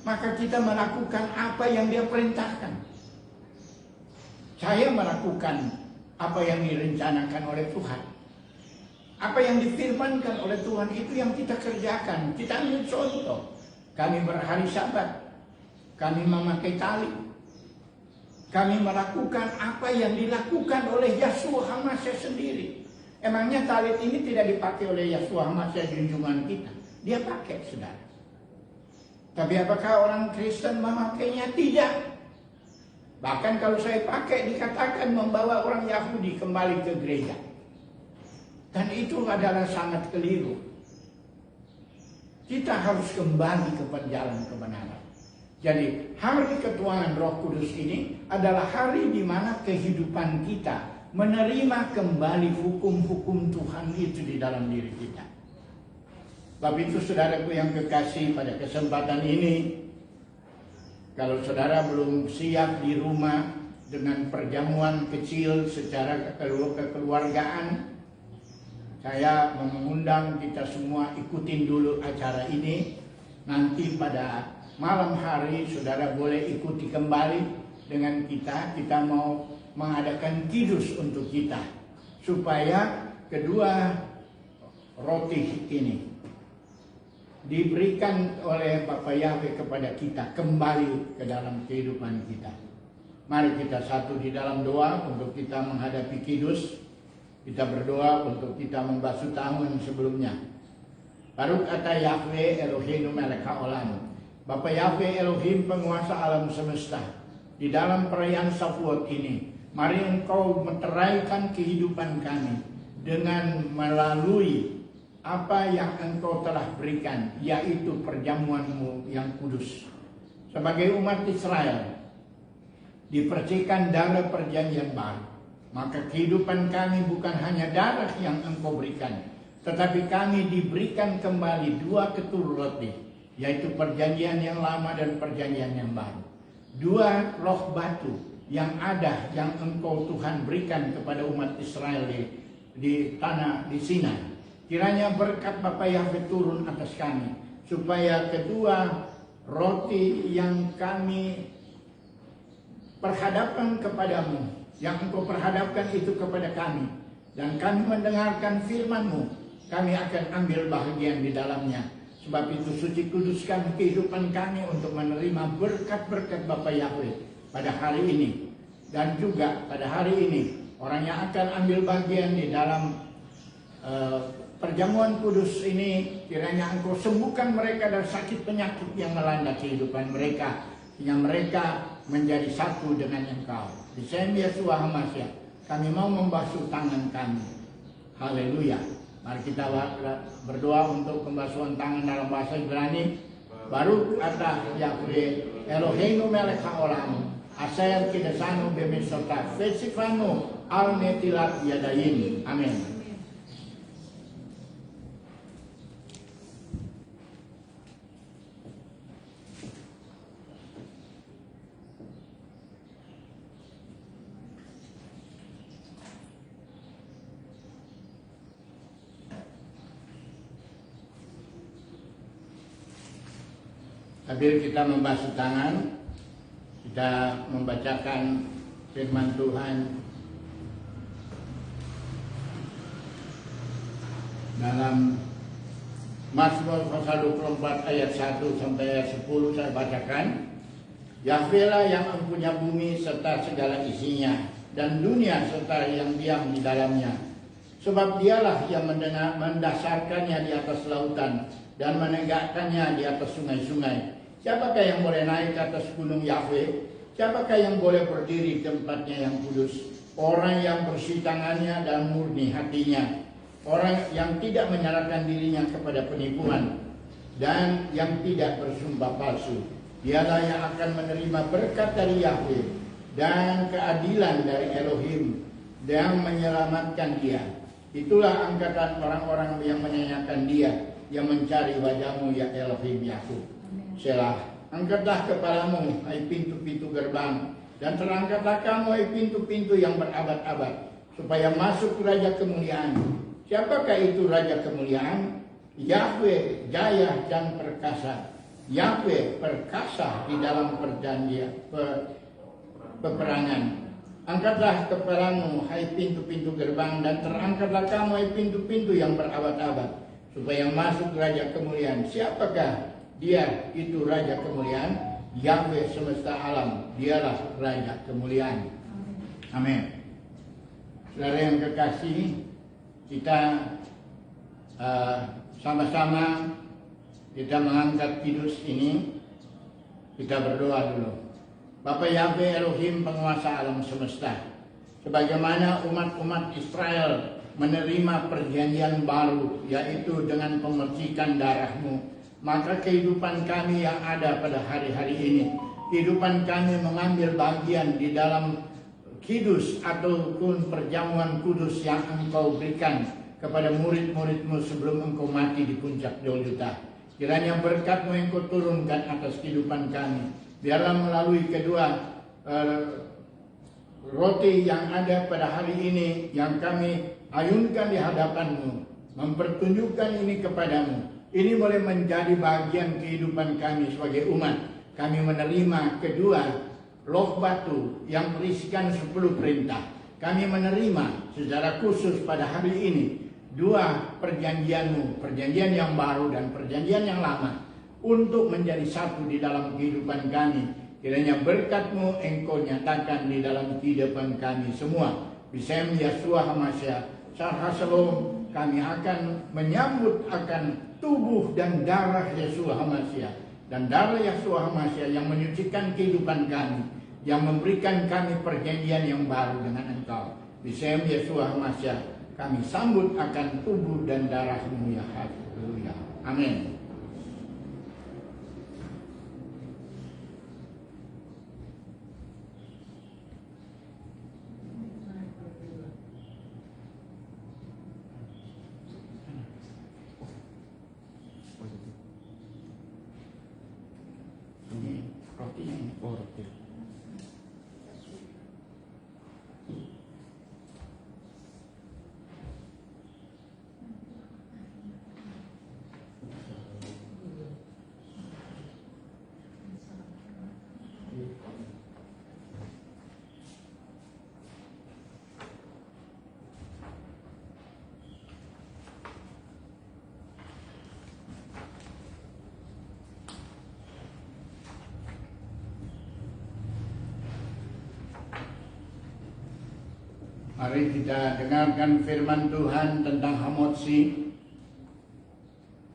maka kita melakukan apa yang dia perintahkan. Saya melakukan apa yang direncanakan oleh Tuhan. Apa yang difirmankan oleh Tuhan itu yang kita kerjakan. Kita ambil contoh. Kami berhari Sabat. Kami memakai tali. Kami melakukan apa yang dilakukan oleh Yeshua HaMashiach sendiri. Emangnya tali ini tidak dipakai oleh Yeshua HaMashiach junjungan kita? Dia pakai, saudara. Tapi apakah orang Kristen memakainya? Tidak. Bahkan kalau saya pakai dikatakan membawa orang Yahudi kembali ke gereja. Dan itu adalah sangat keliru. Kita harus kembali kepada jalan kebenaran. Jadi hari ketuanan Roh Kudus ini adalah hari di mana kehidupan kita menerima kembali hukum-hukum Tuhan itu di dalam diri kita. Sebab itu saudaraku yang kekasih, pada kesempatan ini, kalau saudara belum siap di rumah dengan perjamuan kecil secara kekeluargaan, saya mengundang kita semua ikutin dulu acara ini. Nanti pada malam hari saudara boleh ikuti kembali dengan kita. Kita mau mengadakan kidus untuk kita, supaya kedua roti ini diberikan oleh Bapa Yahweh kepada kita kembali ke dalam kehidupan kita. Mari kita satu di dalam doa untuk kita menghadapi kidus. Kita berdoa untuk kita membasuh tangan sebelumnya. Baruch atah Yahweh Eloheinu melech haolam. Bapa Yahweh Elohim penguasa alam semesta. Di dalam perayaan Shavuot ini, mari Engkau meteraikan kehidupan kami dengan melalui apa yang Engkau telah berikan, yaitu perjamuan-Mu yang kudus. Sebagai umat Israel, dipercikan darah perjanjian baru. Maka kehidupan kami bukan hanya darah yang Engkau berikan, tetapi kami diberikan kembali dua ketul roti, yaitu perjanjian yang lama dan perjanjian yang baru. Dua roh batu yang ada, yang Engkau Tuhan berikan kepada umat Israel di tanah di Sinai. Kiranya berkat Bapa Yahweh turun atas kami, supaya kedua roti yang kami perhadapkan kepadamu, yang Engkau perhadapkan itu kepada kami, dan kami mendengarkan firman-Mu, kami akan ambil bahagian di dalamnya. Sebab itu suci kuduskan kehidupan kami untuk menerima berkat-berkat Bapa Yahweh pada hari ini. Dan juga pada hari ini, orang yang akan ambil bagian di dalam perjamuan kudus ini, kiranya Engkau sembuhkan mereka dari sakit penyakit yang melanda kehidupan mereka, yang mereka menjadi satu dengan Engkau. Di dalam Yeshua HaMashiach, kami mau membasuh tangan kami. Haleluya. Mari kita berdoa untuk pembasuhan tangan dalam bahasa Ibrani. Baruch atah Yahweh Eloheinu melech haolam, asher kidesanu b'mitzvotav v'tzivanu al netilat yadayim. Amin. Sambil kita membasuh tangan, kita membacakan firman Tuhan dalam Mazmur pasal 24 ayat 1 sampai ayat 10. Saya bacakan. Yahweh lah yang mempunyai bumi serta segala isinya, dan dunia serta yang diam di dalamnya. Sebab dialah yang mendasarkannya di atas lautan dan menegakkannya di atas sungai-sungai. Siapakah yang boleh naik ke atas gunung Yahweh? Siapakah yang boleh berdiri di tempatnya yang kudus? Orang yang bersih tangannya dan murni hatinya, orang yang tidak menyerahkan dirinya kepada penipuan, dan yang tidak bersumpah palsu. Dialah yang akan menerima berkat dari Yahweh dan keadilan dari Elohim, yang menyelamatkan dia. Itulah angkatan orang-orang yang menyanyikan dia, yang mencari wajah-Mu ya Elohim Yakub. Selah. Angkatlah kepalamu, hai pintu-pintu gerbang, dan terangkatlah kamu, hai pintu-pintu yang berabad-abad, supaya masuk Raja kemuliaan. Siapakah itu Raja kemuliaan? Yahweh jaya dan perkasa. Yahweh perkasa di dalam perjanjian peperangan. Angkatlah kepalamu, hai pintu-pintu gerbang, dan terangkatlah kamu, hai pintu-pintu yang berabad-abad, supaya masuk Raja kemuliaan. Siapakah Dia itu Raja kemuliaan. Yahweh semesta alam, dialah Raja kemuliaan. Amin. Saudara yang kekasih, kita sama-sama kita mengangkat kidus ini. Kita berdoa dulu. Bapa Yahweh Elohim penguasa alam semesta, sebagaimana umat-umat Israel menerima perjanjian baru, yaitu dengan pemercikan darah-Mu, maka kehidupan kami yang ada pada hari-hari ini, kehidupan kami mengambil bagian di dalam kidus ataupun perjamuan kudus yang Engkau berikan kepada murid-murid-Mu sebelum Engkau mati di puncak Golgota. Kiranya berkat-Mu yang Engkau turunkan atas kehidupan kami. Biarlah melalui kedua roti yang ada pada hari ini yang kami ayunkan di hadapan-Mu, mempertunjukkan ini kepadamu. Ini boleh menjadi bagian kehidupan kami sebagai umat. Kami menerima kedua loh batu yang berisikan 10 perintah. Kami menerima secara khusus pada hari ini dua perjanjian-Mu, perjanjian yang baru dan perjanjian yang lama, untuk menjadi satu di dalam kehidupan kami. Kiranya berkat-Mu Engkau nyatakan di dalam kehidupan kami semua. Bisem Yeshua HaMashiach, Syarha Shalom, kami akan menyambut akan tubuh dan darah Yeshua HaMashiach. Dan darah Yeshua HaMashiach yang menyucikan kehidupan kami, yang memberikan kami perjanjian yang baru dengan Engkau. Bisem Yeshua HaMashiach, kami sambut akan tubuh dan darah-Mu ya Haleluya. Amin. Ini rotinya ini. Oh, roti. Mari kita dengarkan firman Tuhan tentang Hamotsi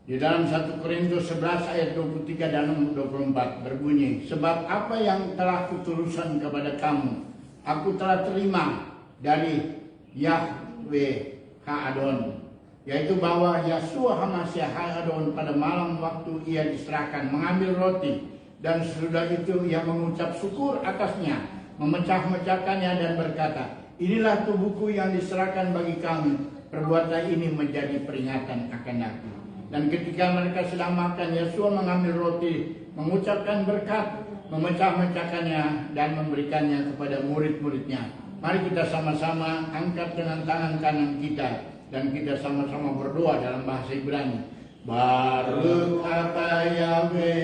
di dalam 1 Korintus 11 ayat 23 dan 24 berbunyi, sebab apa yang telah kuturuskan kepada kamu, aku telah terima dari Yahweh Ha-Adon, yaitu bahwa Yeshua HaMashiach Ha-Adon pada malam waktu ia diserahkan mengambil roti, dan sesudah itu ia mengucap syukur atasnya, memecah-mecahkannya dan berkata, inilah tubuhku yang diserahkan bagi kamu, perbuatan ini menjadi peringatan akan aku. Dan ketika mereka sedang makan, Yeshua mengambil roti, mengucapkan berkat, memecah-mecahkannya dan memberikannya kepada murid-muridnya. Mari kita sama-sama angkat dengan tangan kanan kita dan kita sama-sama berdoa dalam bahasa Ibrani. Baruch atah Yahweh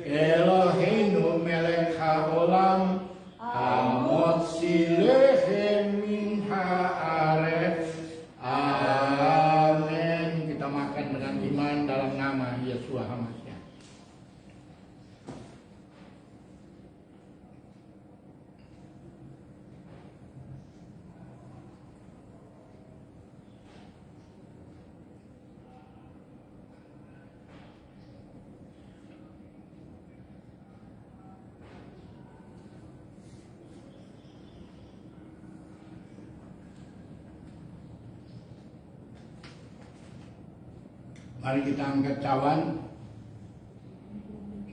Eloheinu melech haolam, Hamotzi lechem min haaretz. Amin. Kita makan dengan iman dalam nama Yeshua HaMashiach. Mari kita angkat cawan.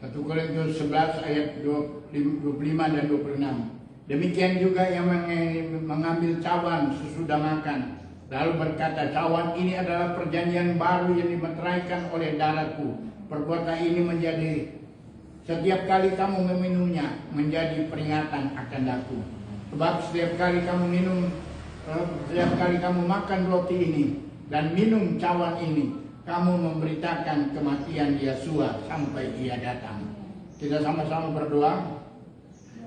1 Korintus 11 ayat 25 dan 26. Demikian juga yang mengambil cawan sesudah makan, lalu berkata, cawan ini adalah perjanjian baru yang dimeteraikan oleh darahku. Perbuatan ini menjadi setiap kali kamu meminumnya menjadi peringatan akan aku. Sebab setiap kali kamu makan roti ini dan minum cawan ini, kamu memberitakan kematian Yeshua sampai Ia datang. Kita sama-sama berdoa.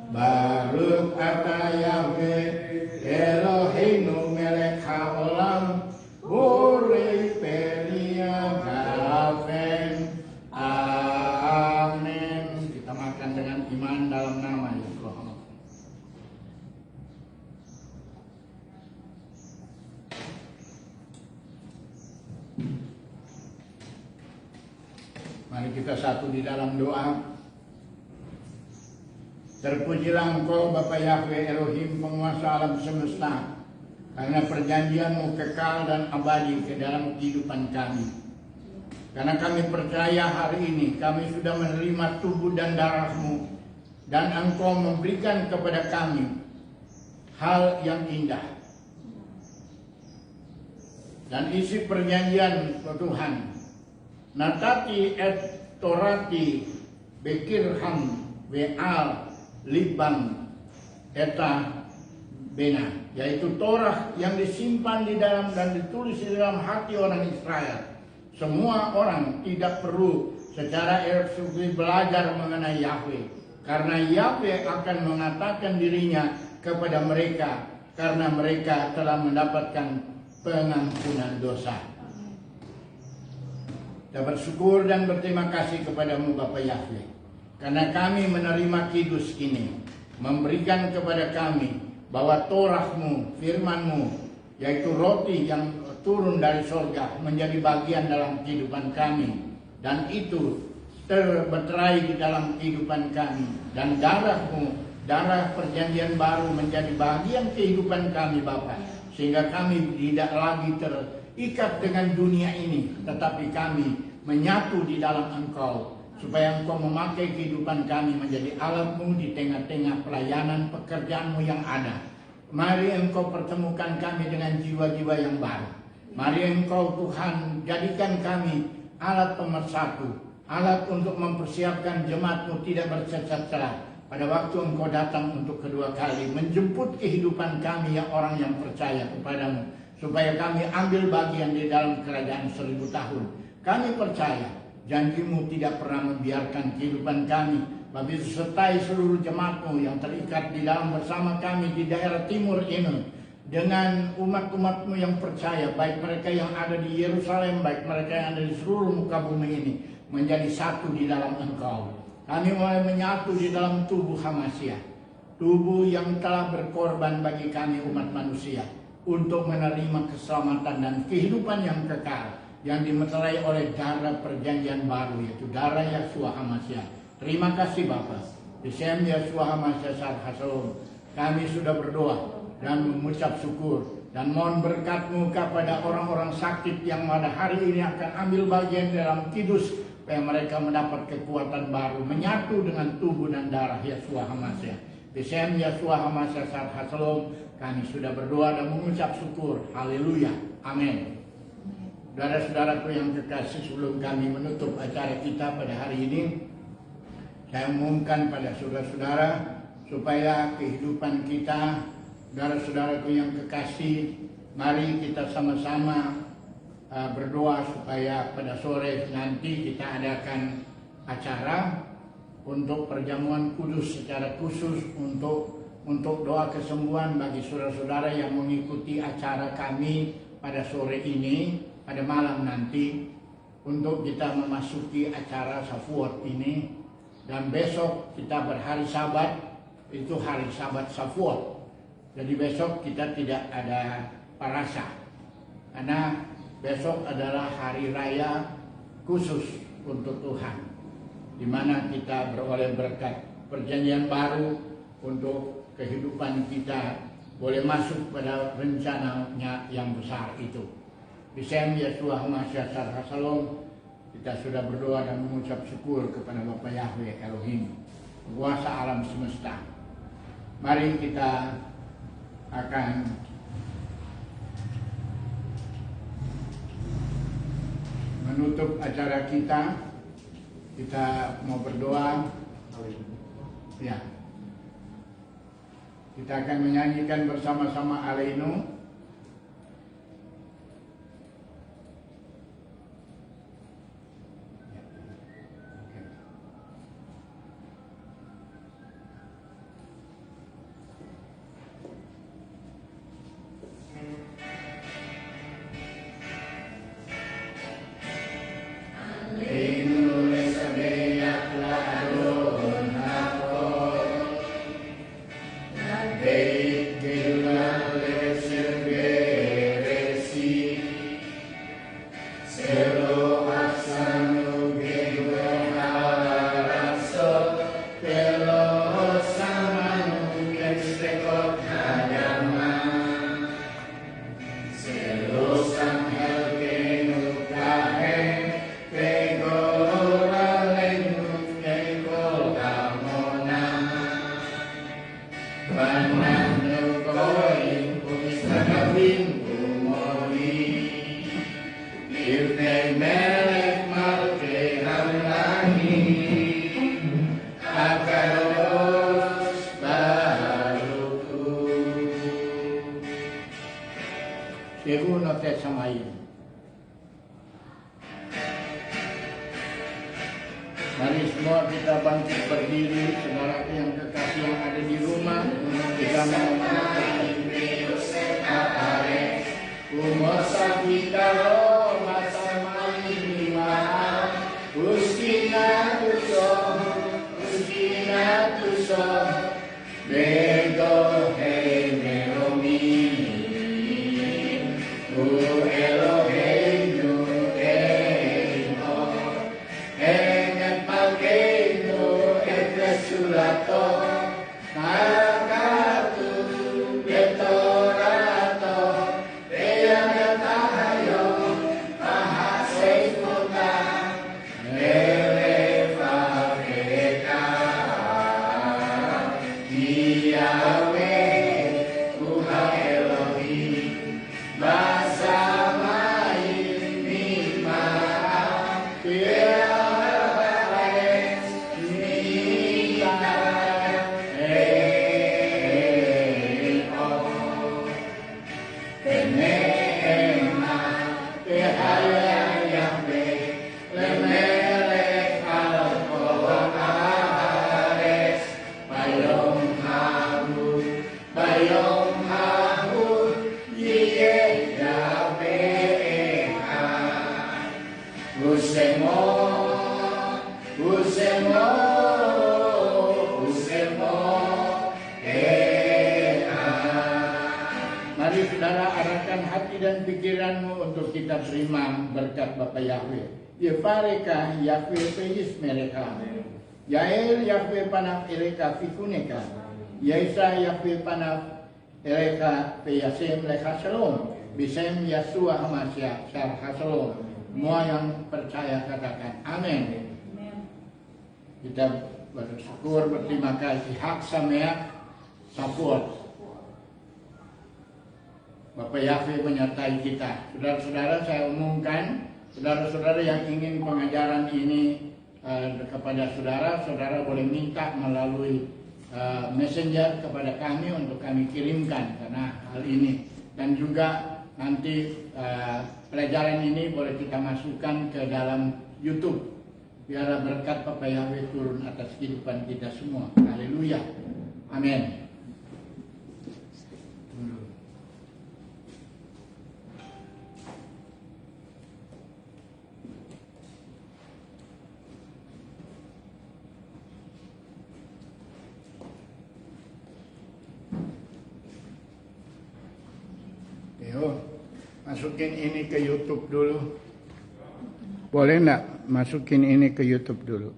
Baruch atah Yahweh Eloheinu melech haolam, borei peria gafen. Mari kita satu di dalam doa. Terpujilah Engkau Bapa Yahweh Elohim penguasa alam semesta, karena perjanjian-Mu kekal dan abadi ke dalam kehidupan kami. Karena kami percaya hari ini kami sudah menerima tubuh dan darah-Mu, dan Engkau memberikan kepada kami hal yang indah. Dan isi perjanjian Tuhan, natati et torati bekirham ve'al libang eta bena, yaitu Torah yang disimpan di dalam dan ditulis di dalam hati orang Israel. Semua orang tidak perlu secara eksklusif belajar mengenai Yahweh, karena Yahweh akan mengatakan dirinya kepada mereka, karena mereka telah mendapatkan pengampunan dosa. Kita bersyukur dan berterima kasih kepada-Mu Bapa Yahweh, karena kami menerima kidus ini, memberikan kepada kami bahwa Torah-Mu, firman-Mu, yaitu roti yang turun dari surga, menjadi bagian dalam kehidupan kami, dan itu terbeterai di dalam kehidupan kami, dan darah-Mu, darah perjanjian baru, menjadi bagian kehidupan kami Bapa, sehingga kami tidak lagi terikat dengan dunia ini, tetapi kami menyatu di dalam Engkau, supaya Engkau memakai kehidupan kami menjadi alat-Mu di tengah-tengah pelayanan pekerjaan-Mu yang ada. Mari Engkau pertemukan kami dengan jiwa-jiwa yang baru. Mari Engkau Tuhan jadikan kami alat pemersatu, alat untuk mempersiapkan jemaat-Mu tidak bercacat celah pada waktu Engkau datang untuk kedua kali, menjemput kehidupan kami yang orang yang percaya kepada-Mu, supaya kami ambil bagian di dalam kerajaan 1000 tahun. Kami percaya janji-Mu tidak pernah membiarkan kehidupan kami, tapi sertai seluruh jemaat-Mu yang terikat di dalam bersama kami di daerah timur ini, dengan umat-umat-Mu yang percaya, baik mereka yang ada di Yerusalem, baik mereka yang ada di seluruh muka bumi ini, menjadi satu di dalam Engkau. Kami mulai menyatu di dalam tubuh Hamasiah, tubuh yang telah berkorban bagi kami umat manusia, untuk menerima keselamatan dan kehidupan yang kekal, yang dimeterai oleh darah perjanjian baru, yaitu darah Yeshua Hamasiah. Terima kasih Bapa. Di Shem Yeshua Hamasiah Sar Hasalom, kami sudah berdoa dan mengucap syukur, dan mohon berkat-Mu kepada orang-orang sakit yang pada hari ini akan ambil bagian dalam kidus, supaya mereka mendapat kekuatan baru, menyatu dengan tubuh dan darah Yeshua Hamasiah. Di Shem Yeshua Hamasiah Sar Hasalom, kami sudah berdoa dan mengucap syukur. Haleluya. Amin. Saudara-saudaraku yang kekasih, sebelum kami menutup acara kita pada hari ini, saya umumkan pada saudara-saudara supaya kehidupan kita, saudara-saudaraku yang kekasih, mari kita sama-sama berdoa supaya pada sore nanti kita adakan acara untuk perjamuan kudus secara khusus untuk doa kesembuhan bagi saudara-saudara yang mengikuti acara kami pada sore ini, pada malam nanti, untuk kita memasuki acara Shavuot ini. Dan besok kita berhari Sabat, itu hari Sabat Shavuot. Jadi besok kita tidak ada parasa, karena besok adalah hari raya khusus untuk Tuhan, di mana kita beroleh berkat perjanjian baru untuk kehidupan kita boleh masuk pada rencananya yang besar itu. Bisem Yeshua Hamasiah Sar Hasalom, kita sudah berdoa dan mengucap syukur kepada Bapa Yahweh Elohim, penguasa alam semesta. Mari kita akan menutup acara kita. Kita mau berdoa. Ya. Kita akan menyanyikan bersama-sama Aleinu. Selo asanu gedua Mari semua kita bangkit berdiri, saudara yang kekasih yang ada di rumah, kita mengucapkan Umosa kita lo masa mani mahal, Uskina tuso, Bego hei meromini, U Eloheinu Eino, Engat Malkeinu et Resulato, Malakatu Betorato, Eyang Yatahayo, Mahaseikuta, Elefa Veka, Yahweh, Tuhan Elohim, Basamain Mimah, Tiawares, Mita, Kenema, Tehaya Yahweh, Lemelek Al-Kohan Ahares, Bayom Hahu, Yeh Yahweh Echad, Usemo, Mari saudara arahkan hati dan pikiranmu untuk kita terima berkat Bapa Yahweh. Yefareka Yahweh Peyis mereka. Yael Yahweh panaf ereka fikuneka. Yaisa Yahweh panaf ereka peyasem lecha shalom. Bisem Yasua Hamasya syar hasalom. Semua yang percaya katakan amin. Kita bersyukur, berterima kasih. Hak sameak support. Bapak Yahweh menyertai kita. Saudara-saudara, saya umumkan, saudara-saudara yang ingin pengajaran ini kepada saudara, saudara boleh minta melalui messenger kepada kami untuk kami kirimkan karena hal ini. Dan juga nanti pelajaran ini boleh kita masukkan ke dalam YouTube. Biarlah berkat Bapak Yahweh turun atas kehidupan kita semua. Haleluya. Amin. Masukin ini ke YouTube dulu. Boleh nggak masukin ini ke YouTube dulu?